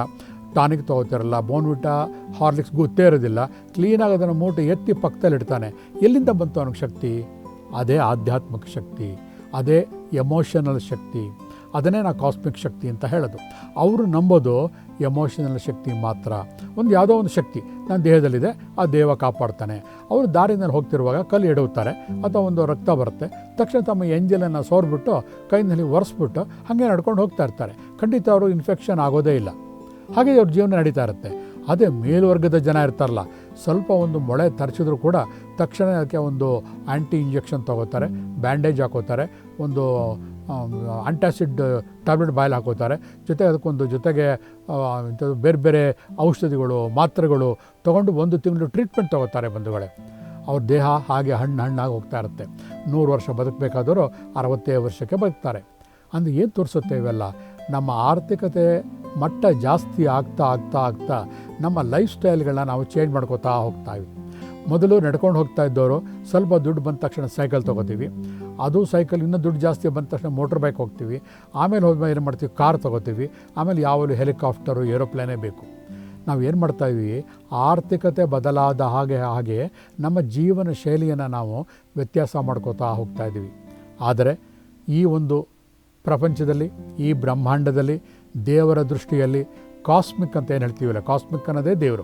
ಟಾನಿಕ್ ತೊಗೋತಿರಲ್ಲ, ಬೋನ್ವಿಟಾ ಹಾರ್ಲಿಕ್ಸ್ ಗೊತ್ತೇ ಇರೋದಿಲ್ಲ, ಕ್ಲೀನಾಗಿ ಅದನ್ನು ಮೂಟೆ ಎತ್ತಿ ಪಕ್ಕದಲ್ಲಿ ಇಡ್ತಾನೆ. ಎಲ್ಲಿಂದ ಬಂತು ಅವನಿಗೆ ಶಕ್ತಿ? ಅದೇ ಆಧ್ಯಾತ್ಮಿಕ ಶಕ್ತಿ, ಅದೇ ಎಮೋಷನಲ್ ಶಕ್ತಿ. ಅದನ್ನೇ ನಾವು ಕಾಸ್ಮಿಕ್ ಶಕ್ತಿ ಅಂತ ಹೇಳೋದು. ಅವರು ನಂಬೋದು ಎಮೋಷನಲ್ ಶಕ್ತಿ ಮಾತ್ರ. ಯಾವುದೋ ಒಂದು ಶಕ್ತಿ ನನ್ನ ದೇಹದಲ್ಲಿದೆ, ಆ ದೇವ ಕಾಪಾಡ್ತಾನೆ. ಅವರು ದಾರಿನಲ್ಲಿ ಹೋಗ್ತಿರುವಾಗ ಕಲ್ಲು ಎಡವುತ್ತಾರೆ ಅಥವಾ ಒಂದು ರಕ್ತ ಬರುತ್ತೆ, ತಕ್ಷಣ ತಮ್ಮ ಎಂಜಲನ್ನು ಸೋರ್ಬಿಟ್ಟು ಕೈನಲ್ಲಿ ಒರೆಸ್ಬಿಟ್ಟು ಹಾಗೆ ನಡ್ಕೊಂಡು ಹೋಗ್ತಾ ಇರ್ತಾರೆ. ಖಂಡಿತ ಅವರು ಇನ್ಫೆಕ್ಷನ್ ಆಗೋದೇ ಇಲ್ಲ. ಹಾಗೆ ಅವ್ರ ಜೀವನ ನಡೀತಾ ಇರುತ್ತೆ. ಅದೇ ಮೇಲ್ವರ್ಗದ ಜನ ಇರ್ತಾರಲ್ಲ, ಸ್ವಲ್ಪ ಒಂದು ಮೊಳೆ ತರಿಸಿದ್ರು ಕೂಡ ತಕ್ಷಣ ಅದಕ್ಕೆ ಒಂದು ಆ್ಯಂಟಿ ಇಂಜೆಕ್ಷನ್ ತೊಗೋತಾರೆ, ಬ್ಯಾಂಡೇಜ್ ಹಾಕೋತಾರೆ, ಒಂದು ಆಂಟಾಸಿಡ್ ಟ್ಯಾಬ್ಲೆಟ್ ಬಾಯಲ್ಲಿ ಹಾಕೋತಾರೆ, ಜೊತೆಗೆ ಇಂಥದ್ದು ಬೇರೆ ಬೇರೆ ಔಷಧಿಗಳು, ಮಾತ್ರೆಗಳು ತೊಗೊಂಡು 1 ತಿಂಗಳು ಟ್ರೀಟ್ಮೆಂಟ್ ತೊಗೋತಾರೆ ಬಂಧುಗಳೇ. ಅವ್ರ ದೇಹ ಹಾಗೆ ಹಣ್ಣಾಗಿ ಹೋಗ್ತಾ ಇರುತ್ತೆ. 100 ವರ್ಷ ಬದುಕಬೇಕಾದವರು 65 ವರ್ಷಕ್ಕೆ ಬದುಕ್ತಾರೆ. ಅಂದರೆ ಏನು ತೋರಿಸುತ್ತೆ ಇವೆಲ್ಲ? ನಮ್ಮ ಆರ್ಥಿಕತೆ ಮಟ್ಟ ಜಾಸ್ತಿ ಆಗ್ತಾ ನಮ್ಮ ಲೈಫ್ ಸ್ಟೈಲ್ಗಳನ್ನ ನಾವು ಚೇಂಜ್ ಮಾಡ್ಕೋತಾ ಹೋಗ್ತಾಯಿವಿ. ಮೊದಲು ನಡ್ಕೊಂಡು ಹೋಗ್ತಾ ಇದ್ದವರು ಸ್ವಲ್ಪ ದುಡ್ಡು ಬಂದ ತಕ್ಷಣ ಸೈಕಲ್ ತೊಗೋತೀವಿ, ಅದು ಸೈಕಲ್ ಇನ್ನೂ ದುಡ್ಡು ಜಾಸ್ತಿ ಬಂದ ತಕ್ಷಣ ಮೋಟ್ರ್ ಬೈಕ್ ಹೋಗ್ತೀವಿ, ಆಮೇಲೆ ಹೋದ್ಮೇಲೆ ಏನು ಮಾಡ್ತೀವಿ, ಕಾರ್ ತೊಗೋತೀವಿ, ಆಮೇಲೆ ಯಾವಾಗಲೂ ಹೆಲಿಕಾಪ್ಟರು, ಏರೋಪ್ಲೇನೇ ಬೇಕು. ನಾವು ಏನು ಮಾಡ್ತಾಯಿದ್ವಿ, ಆರ್ಥಿಕತೆ ಬದಲಾದ ಹಾಗೆ ನಮ್ಮ ಜೀವನ ಶೈಲಿಯನ್ನು ನಾವು ವ್ಯತ್ಯಾಸ ಮಾಡ್ಕೋತಾ ಹೋಗ್ತಾಯಿದ್ದೀವಿ. ಆದರೆ ಈ ಒಂದು ಪ್ರಪಂಚದಲ್ಲಿ, ಈ ಬ್ರಹ್ಮಾಂಡದಲ್ಲಿ, ದೇವರ ದೃಷ್ಟಿಯಲ್ಲಿ ಕಾಸ್ಮಿಕ್ ಅಂತ ಏನು ಹೇಳ್ತೀವಲ್ಲ, ಕಾಸ್ಮಿಕ್ ಅನ್ನೋದೇ ದೇವರು.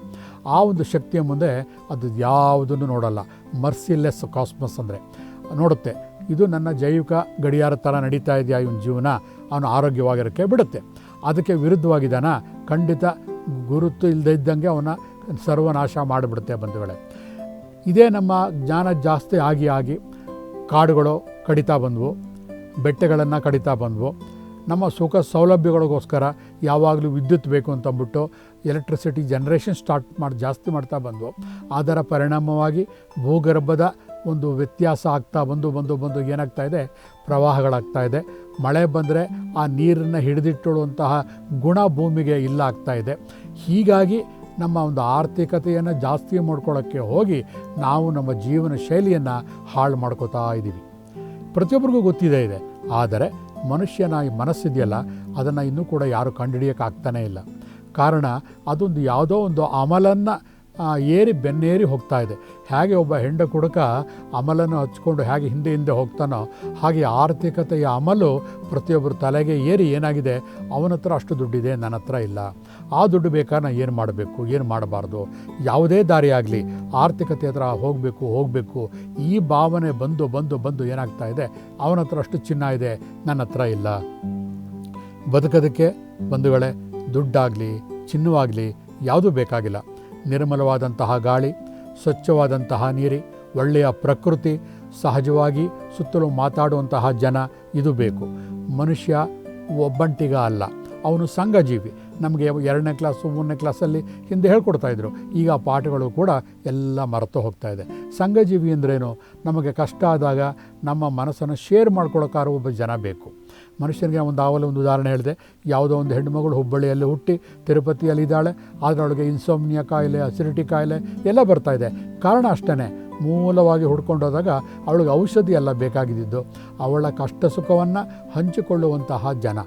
ಆ ಒಂದು ಶಕ್ತಿಯ ಮುಂದೆ ಅದು ಯಾವುದನ್ನು ನೋಡಲ್ಲ. ಮರ್ಸಿಲೆಸ್ ಕಾಸ್ಮಸ್ ಅಂದರೆ ನೋಡುತ್ತೆ, ಇದು ನನ್ನ ಜೈವಿಕ ಗಡಿಯಾರ ಥರ ನಡೀತಾ ಇದೆಯಾ ಇವನ ಜೀವನ, ಅವನು ಆರೋಗ್ಯವಾಗಿರೋಕ್ಕೆ ಬಿಡುತ್ತೆ. ಅದಕ್ಕೆ ವಿರುದ್ಧವಾಗಿದ್ದಾನ, ಖಂಡಿತ ಗುರುತು ಇಲ್ಲದೆ ಇದ್ದಂಗೆ ಅವನ ಸರ್ವನಾಶ ಮಾಡಿಬಿಡುತ್ತೆ ಬಂಧುಗಳೇ. ಇದೇ ನಮ್ಮ ಜ್ಞಾನ ಜಾಸ್ತಿ ಆಗಿ ಕಾಡುಗಳು ಕಡಿತಾ ಬಂದವು, ಬೆಟ್ಟಗಳನ್ನು ಕಡಿತಾ ಬಂದವು. ನಮ್ಮ ಸುಖ ಸೌಲಭ್ಯಗಳಿಗೋಸ್ಕರ ಯಾವಾಗಲೂ ವಿದ್ಯುತ್ ಬೇಕು ಅಂತಂದ್ಬಿಟ್ಟು ಎಲೆಕ್ಟ್ರಿಸಿಟಿ ಜನ್ರೇಷನ್ ಜಾಸ್ತಿ ಮಾಡ್ತಾ ಬಂದವು. ಅದರ ಪರಿಣಾಮವಾಗಿ ಭೂಗರ್ಭದ ಒಂದು ವ್ಯತ್ಯಾಸ ಆಗ್ತಾ ಬಂದು ಏನಾಗ್ತಾ ಇದೆ, ಪ್ರವಾಹಗಳಾಗ್ತಾ ಇದೆ. ಮಳೆ ಬಂದರೆ ಆ ನೀರನ್ನು ಹಿಡಿದಿಟ್ಟುಳುವಂತಹ ಗುಣ ಭೂಮಿಗೆ ಇಲ್ಲ ಆಗ್ತಾ ಇದೆ. ಹೀಗಾಗಿ ನಮ್ಮ ಒಂದು ಆರ್ಥಿಕತೆಯನ್ನು ಜಾಸ್ತಿ ಮಾಡ್ಕೊಳ್ಳೋಕ್ಕೆ ಹೋಗಿ ನಾವು ನಮ್ಮ ಜೀವನ ಶೈಲಿಯನ್ನು ಹಾಳು ಮಾಡ್ಕೋತಾ ಇದ್ದೀವಿ. ಪ್ರತಿಯೊಬ್ಬರಿಗೂ ಗೊತ್ತಿದೆ ಇದೆ. ಆದರೆ ಮನುಷ್ಯನ ಈ ಮನಸ್ಸಿದೆಯಲ್ಲ, ಅದನ್ನು ಇನ್ನೂ ಕೂಡ ಯಾರು ಕಂಡುಹಿಡಿಯೋಕ್ಕಾಗ್ತಾನೇ ಇಲ್ಲ. ಕಾರಣ ಅದೊಂದು ಯಾವುದೋ ಒಂದು ಅಮಲನ್ನು ಬೆನ್ನೇರಿ ಹೋಗ್ತಾ ಇದೆ. ಹೇಗೆ ಒಬ್ಬ ಹೆಂಡ ಕುಡುಕ ಅಮಲನ್ನು ಹಚ್ಕೊಂಡು ಹೇಗೆ ಹಿಂದೆ ಹೋಗ್ತಾನೋ, ಹಾಗೆ ಆರ್ಥಿಕತೆಯ ಅಮಲು ಪ್ರತಿಯೊಬ್ಬರ ತಲೆಗೆ ಏನಾಗಿದೆ, ಅವನ ಹತ್ರ ಅಷ್ಟು ದುಡ್ಡಿದೆ, ನನ್ನ ಹತ್ರ ಇಲ್ಲ, ಆ ದುಡ್ಡು ಬೇಕಾದ್ರೆ ಏನು ಮಾಡಬೇಕು, ಏನು ಮಾಡಬಾರ್ದು, ಯಾವುದೇ ದಾರಿ ಆಗಲಿ ಆರ್ಥಿಕತೆ ಹತ್ರ ಹೋಗಬೇಕು ಈ ಭಾವನೆ ಬಂದು ಏನಾಗ್ತಾ ಇದೆ, ಅವನ ಹತ್ರ ಅಷ್ಟು ಚಿನ್ನ ಇದೆ, ನನ್ನ ಹತ್ರ ಇಲ್ಲ. ಬದುಕೋದಕ್ಕೆ ಬಂಧುಗಳೇ ದುಡ್ಡಾಗಲಿ ಚಿನ್ನವಾಗಲಿ ಯಾವುದೂ ಬೇಕಾಗಿಲ್ಲ. ನಿರ್ಮಲವಾದಂತಹ ಗಾಳಿ, ಸ್ವಚ್ಛವಾದಂತಹ ನೀರು, ಒಳ್ಳೆಯ ಪ್ರಕೃತಿ, ಸಹಜವಾಗಿ ಸುತ್ತಲೂ ಮಾತಾಡುವಂತಹ ಜನ, ಇದು ಬೇಕು. ಮನುಷ್ಯ ಒಬ್ಬಂಟಿಗ ಅಲ್ಲ, ಅವನು ಸಂಘಜೀವಿ. ನಮಗೆ 2ನೇ ಕ್ಲಾಸು 3ನೇ ಕ್ಲಾಸಲ್ಲಿ ಹಿಂದೆ ಹೇಳ್ಕೊಡ್ತಾಯಿದ್ರು. ಈಗ ಪಾಠಗಳು ಕೂಡ ಎಲ್ಲ ಮರೆತು ಹೋಗ್ತಾ ಇದೆ. ಸಂಘಜೀವಿ ಅಂದ್ರೇನು? ನಮಗೆ ಕಷ್ಟ ಆದಾಗ ನಮ್ಮ ಮನಸ್ಸನ್ನು ಶೇರ್ ಮಾಡ್ಕೊಳ್ಳೋಕ್ಕಾರೋ ಒಬ್ಬ ಜನ ಬೇಕು. ಮನುಷ್ಯನಿಗೆ ಒಂದು ಉದಾಹರಣೆ ಹೇಳಿದೆ. ಯಾವುದೋ ಒಂದು ಹೆಣ್ಣುಮಗಳು ಹುಬ್ಬಳ್ಳಿಯಲ್ಲಿ ಹುಟ್ಟಿ ತಿರುಪತಿಯಲ್ಲಿದ್ದಾಳೆ. ಅದರೊಳಗೆ ಇನ್ಸೋಮ್ನಿಯಾ ಕಾಯಿಲೆ, ಅಸಿಡಿಟಿ ಕಾಯಿಲೆ ಎಲ್ಲ ಬರ್ತಾಯಿದೆ. ಕಾರಣ ಅಷ್ಟೇ, ಮೂಲವಾಗಿ ಹುಡ್ಕೊಂಡೋದಾಗ ಅವಳಿಗೆ ಔಷಧಿ ಎಲ್ಲ ಬೇಕಾಗಿದ್ದು ಅವಳ ಕಷ್ಟ ಸುಖವನ್ನು ಹಂಚಿಕೊಳ್ಳುವಂತಹ ಜನ.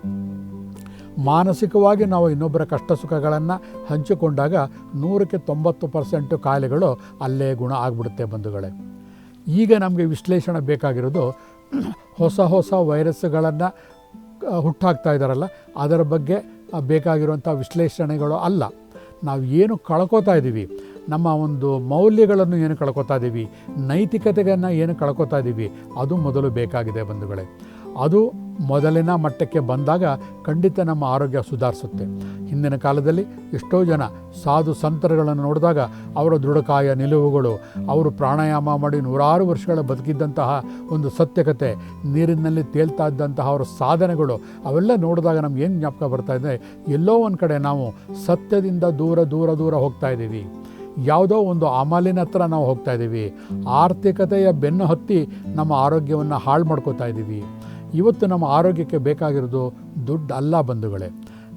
ಮಾನಸಿಕವಾಗಿ ನಾವು ಇನ್ನೊಬ್ಬರ ಕಷ್ಟ ಸುಖಗಳನ್ನು ಹಂಚಿಕೊಂಡಾಗ 190% ಕಾಯಿಲೆಗಳು ಅಲ್ಲೇ ಗುಣ ಆಗಿಬಿಡುತ್ತೆ ಬಂಧುಗಳೇ. ಈಗ ನಮಗೆ ವಿಶ್ಲೇಷಣೆ ಬೇಕಾಗಿರೋದು ಹೊಸ ಹೊಸ ವೈರಸ್ಗಳನ್ನು ಹುಟ್ಟಾಕ್ತಾ ಇದ್ದಾರಲ್ಲ, ಅದರ ಬಗ್ಗೆ ಬೇಕಾಗಿರುವಂಥ ವಿಶ್ಲೇಷಣೆಗಳು ಅಲ್ಲ. ನಾವು ಏನು ಕಳ್ಕೊತಾ ಇದ್ದೀವಿ, ನಮ್ಮ ಒಂದು ಮೌಲ್ಯಗಳನ್ನು ಏನು ಕಳ್ಕೊತಾ ಇದ್ದೀವಿ, ನೈತಿಕತೆಯನ್ನು ಏನು ಕಳ್ಕೊತಾ ಇದ್ದೀವಿ, ಅದು ಮೊದಲು ಬೇಕಾಗಿದೆ ಬಂಧುಗಳೇ. ಅದು ಮೊದಲಿನ ಮಟ್ಟಕ್ಕೆ ಬಂದಾಗ ಖಂಡಿತ ನಮ್ಮ ಆರೋಗ್ಯ ಸುಧಾರಿಸುತ್ತೆ. ಹಿಂದಿನ ಕಾಲದಲ್ಲಿ ಎಷ್ಟೋ ಜನ ಸಾಧು ಸಂತರುಗಳನ್ನು ನೋಡಿದಾಗ ಅವರ ದೃಢಕಾಯ ನಿಲುವುಗಳು, ಅವರು ಪ್ರಾಣಾಯಾಮ ಮಾಡಿ 100 ವರ್ಷಗಳ ಬದುಕಿದ್ದಂತಹ ಒಂದು ಸತ್ಯಕತೆ, ನೀರಿನಲ್ಲಿ ತೇಲ್ತಾ ಇದ್ದಂತಹ ಅವರ ಸಾಧನೆಗಳು, ಅವೆಲ್ಲ ನೋಡಿದಾಗ ನಮ್ಗೆ ಏನು ಜ್ಞಾಪಕ ಬರ್ತಾ ಇದೆ, ಎಲ್ಲೋ ಒಂದು ಕಡೆ ನಾವು ಸತ್ಯದಿಂದ ದೂರ ದೂರ ದೂರ ಹೋಗ್ತಾ ಇದ್ದೀವಿ. ಯಾವುದೋ ಒಂದು ಅಮಲಿನ ಹತ್ರ ನಾವು ಹೋಗ್ತಾ ಇದ್ದೀವಿ. ಆರ್ಥಿಕತೆಯ ಬೆನ್ನು ಹತ್ತಿ ನಮ್ಮ ಆರೋಗ್ಯವನ್ನು ಹಾಳು ಮಾಡ್ಕೋತಾ ಇದ್ದೀವಿ. ಇವತ್ತು ನಮ್ಮ ಆರೋಗ್ಯಕ್ಕೆ ಬೇಕಾಗಿರೋದು ದುಡ್ಡು ಅಲ್ಲ ಬಂಧುಗಳೇ.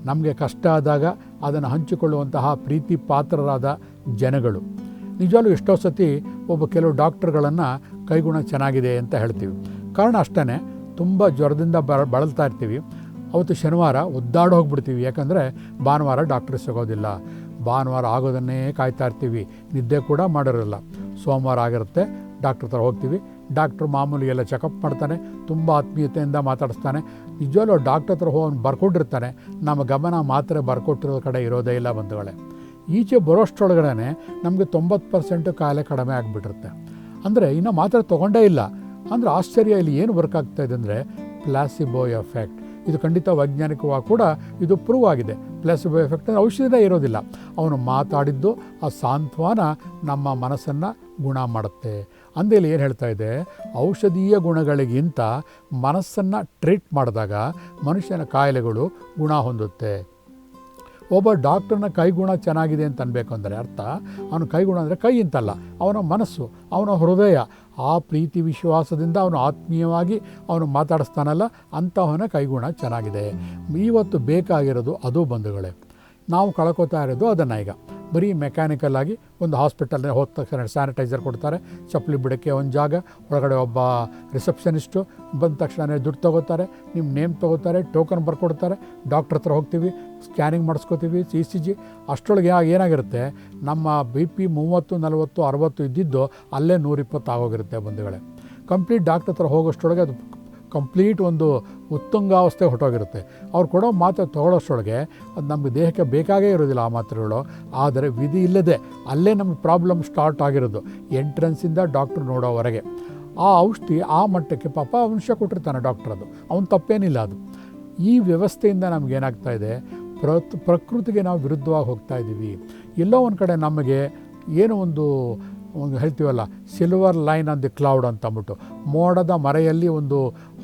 ನಮಗೆ ಕಷ್ಟ ಆದಾಗ ಅದನ್ನು ಹಂಚಿಕೊಳ್ಳುವಂತಹ ಪ್ರೀತಿ ಪಾತ್ರರಾದ ಜನಗಳು. ನಿಜವಾಗ್ಲೂ ಎಷ್ಟೋ ಸತಿ ಕೆಲವು ಡಾಕ್ಟ್ರುಗಳನ್ನು ಕೈಗುಣ ಚೆನ್ನಾಗಿದೆ ಅಂತ ಹೇಳ್ತೀವಿ. ಕಾರಣ ಅಷ್ಟೇ, ತುಂಬ ಜ್ವರದಿಂದ ಬಳಲ್ತಾ ಇರ್ತೀವಿ. ಅವತ್ತು ಶನಿವಾರ ಒದ್ದಾಡಿ ಹೋಗ್ಬಿಡ್ತೀವಿ, ಯಾಕಂದರೆ ಭಾನುವಾರ ಡಾಕ್ಟ್ರ್ ಸಿಗೋದಿಲ್ಲ. ಭಾನುವಾರ ಆಗೋದನ್ನೇ ಕಾಯ್ತಾ ಇರ್ತೀವಿ, ನಿದ್ದೆ ಕೂಡ ಮಾಡಿರಲ್ಲ. ಸೋಮವಾರ ಆಗಿರುತ್ತೆ, ಡಾಕ್ಟ್ರ್ ಹತ್ರ ಹೋಗ್ತೀವಿ. ಡಾಕ್ಟ್ರು ಮಾಮೂಲಿ ಎಲ್ಲ ಚೆಕಪ್ ಮಾಡ್ತಾನೆ, ತುಂಬ ಆತ್ಮೀಯತೆಯಿಂದ ಮಾತಾಡಿಸ್ತಾನೆ. ನಿಜವಲ್ಲೂ ಡಾಕ್ಟ್ರ್ ಹತ್ರ ಹೋಗಿ ಬರ್ಕೊಟ್ಟಿರ್ತಾನೆ, ನಮ್ಮ ಗಮನ ಮಾತ್ರೆ ಬರ್ಕೊಟ್ಟಿರೋ ಕಡೆ ಇರೋದೇ ಇಲ್ಲ ಬಂಧುಗಳೇ. ಈಚೆ ಬರೋಷ್ಟರೊಳಗಡೆ ನಮಗೆ 90% ಕಾಯಿಲೆ ಕಡಿಮೆ ಆಗಿಬಿಟ್ಟಿರುತ್ತೆ. ಅಂದರೆ ಇನ್ನೂ ಮಾತ್ರೆ ತೊಗೊಂಡೇ ಇಲ್ಲ ಅಂದರೆ ಆಶ್ಚರ್ಯ. ಇಲ್ಲಿ ಏನು ವರ್ಕ್ ಆಗ್ತಾಯಿದೆ ಅಂದರೆ ಪ್ಲಾಸಿಬೋ ಎಫೆಕ್ಟ್. ಇದು ಖಂಡಿತ ವೈಜ್ಞಾನಿಕವಾಗಿ ಕೂಡ ಇದು ಪ್ರೂವ್ ಆಗಿದೆ. ಪ್ಲಾಸಿಬೋ ಎಫೆಕ್ಟ್ ಅಂದರೆ ಔಷಧಿನೇ ಇರೋದಿಲ್ಲ. ಅವನು ಮಾತಾಡಿದ್ದು ಆ ಸಾಂತ್ವನ ನಮ್ಮ ಮನಸ್ಸನ್ನು ಗುಣ ಮಾಡುತ್ತೆ. ಅಂದೇಲಿ ಏನು ಹೇಳ್ತಾ ಇದೆ, ಔಷಧೀಯ ಗುಣಗಳಿಗಿಂತ ಮನಸ್ಸನ್ನು ಟ್ರೀಟ್ ಮಾಡಿದಾಗ ಮನುಷ್ಯನ ಕಾಯಿಲೆಗಳು ಗುಣ ಹೊಂದುತ್ತೆ. ಒಬ್ಬ ಡಾಕ್ಟ್ರನ್ನ ಕೈಗುಣ ಚೆನ್ನಾಗಿದೆ ಅಂತ ಅನ್ಬೇಕು ಅಂದರೆ ಅರ್ಥ, ಅವನ ಕೈಗುಣ ಅಂದರೆ ಕೈ ಅಂತಲ್ಲ, ಅವನ ಮನಸ್ಸು, ಅವನ ಹೃದಯ, ಆ ಪ್ರೀತಿ ವಿಶ್ವಾಸದಿಂದ ಅವನು ಆತ್ಮೀಯವಾಗಿ ಅವನು ಮಾತಾಡಿಸ್ತಾನಲ್ಲ, ಅಂಥವನ ಕೈಗುಣ ಚೆನ್ನಾಗಿದೆ. ಇವತ್ತು ಬೇಕಾಗಿರೋದು ಅದು ಬಂಧುಗಳೇ. ನಾವು ಕಳ್ಕೊತಾ ಇರೋದು ಅದನ್ನು. ಈಗ ಬರೀ ಮೆಕ್ಯಾನಿಕಲ್ ಆಗಿ ಒಂದು ಹಾಸ್ಪಿಟಲ್ನೇ ಹೋದ ತಕ್ಷಣ ಸ್ಯಾನಿಟೈಸರ್ ಕೊಡ್ತಾರೆ, ಚಪ್ಪಲಿ ಬಿಡೋಕ್ಕೆ ಒಂದು ಜಾಗ, ಒಳಗಡೆ ಒಬ್ಬ ರಿಸೆಪ್ಷನಿಸ್ಟು ಬಂದ ತಕ್ಷಣ ದುಡ್ಡು ತೊಗೋತಾರೆ, ನಿಮ್ಮ ನೇಮ್ ತೊಗೋತಾರೆ, ಟೋಕನ್ ಬರ್ಕೊಡ್ತಾರೆ, ಡಾಕ್ಟ್ರ್ ಹತ್ರ ಹೋಗ್ತೀವಿ, ಸ್ಕ್ಯಾನಿಂಗ್ ಮಾಡಿಸ್ಕೋತೀವಿ, ECG. ಅಷ್ಟರೊಳಗೆ ಏನಾಗಿರುತ್ತೆ, ನಮ್ಮ BP 30, 40, 60 ಇದ್ದಿದ್ದು ಅಲ್ಲೇ 120 ಆಗೋಗಿರುತ್ತೆ ಬಂಧುಗಳೇ. ಕಂಪ್ಲೀಟ್ ಡಾಕ್ಟ್ರ್ ಹತ್ರ ಹೋಗೋಷ್ಟರೊಳಗೆ ಅದು ಕಂಪ್ಲೀಟ್ ಒಂದು ಉತ್ತುಂಗಾವಸ್ಥೆ ಹೊಟ್ಟೋಗಿರುತ್ತೆ. ಅವ್ರು ಕೊಡೋ ಮಾತ್ರೆ ತೊಗೊಳ್ಳೋಷ್ಟರೊಳಗೆ ಅದು ನಮಗೆ ದೇಹಕ್ಕೆ ಬೇಕಾಗೇ ಇರೋದಿಲ್ಲ ಆ ಮಾತ್ರೆಗಳು. ಆದರೆ ವಿಧಿ ಇಲ್ಲದೆ ಅಲ್ಲೇ ನಮಗೆ ಪ್ರಾಬ್ಲಮ್ ಸ್ಟಾರ್ಟ್ ಆಗಿರೋದು, ಎಂಟ್ರೆನ್ಸಿಂದ ಡಾಕ್ಟ್ರು ನೋಡೋವರೆಗೆ. ಆ ಔಷಧಿ ಆ ಮಟ್ಟಕ್ಕೆ ಪಾಪ ಮನುಷ್ಯ ಕೊಟ್ಟಿರ್ತಾನೆ ಡಾಕ್ಟ್ರ್, ಅದು ಅವನು ತಪ್ಪೇನಿಲ್ಲ. ಅದು ಈ ವ್ಯವಸ್ಥೆಯಿಂದ ನಮಗೇನಾಗ್ತಾ ಇದೆ, ಪ್ರಕೃತಿಗೆ ನಾವು ವಿರುದ್ಧವಾಗಿ ಹೋಗ್ತಾ ಇದ್ದೀವಿ. ಎಲ್ಲೋ ಒಂದು ಕಡೆ ನಮಗೆ ಏನೋ ಒಂದು ಹೇಳ್ತೀವಲ್ಲ, silver line on the cloud ಅಂತ ಅಂದ್ಬಿಟ್ಟು, ಮೋಡದ ಮರೆಯಲ್ಲಿ ಒಂದು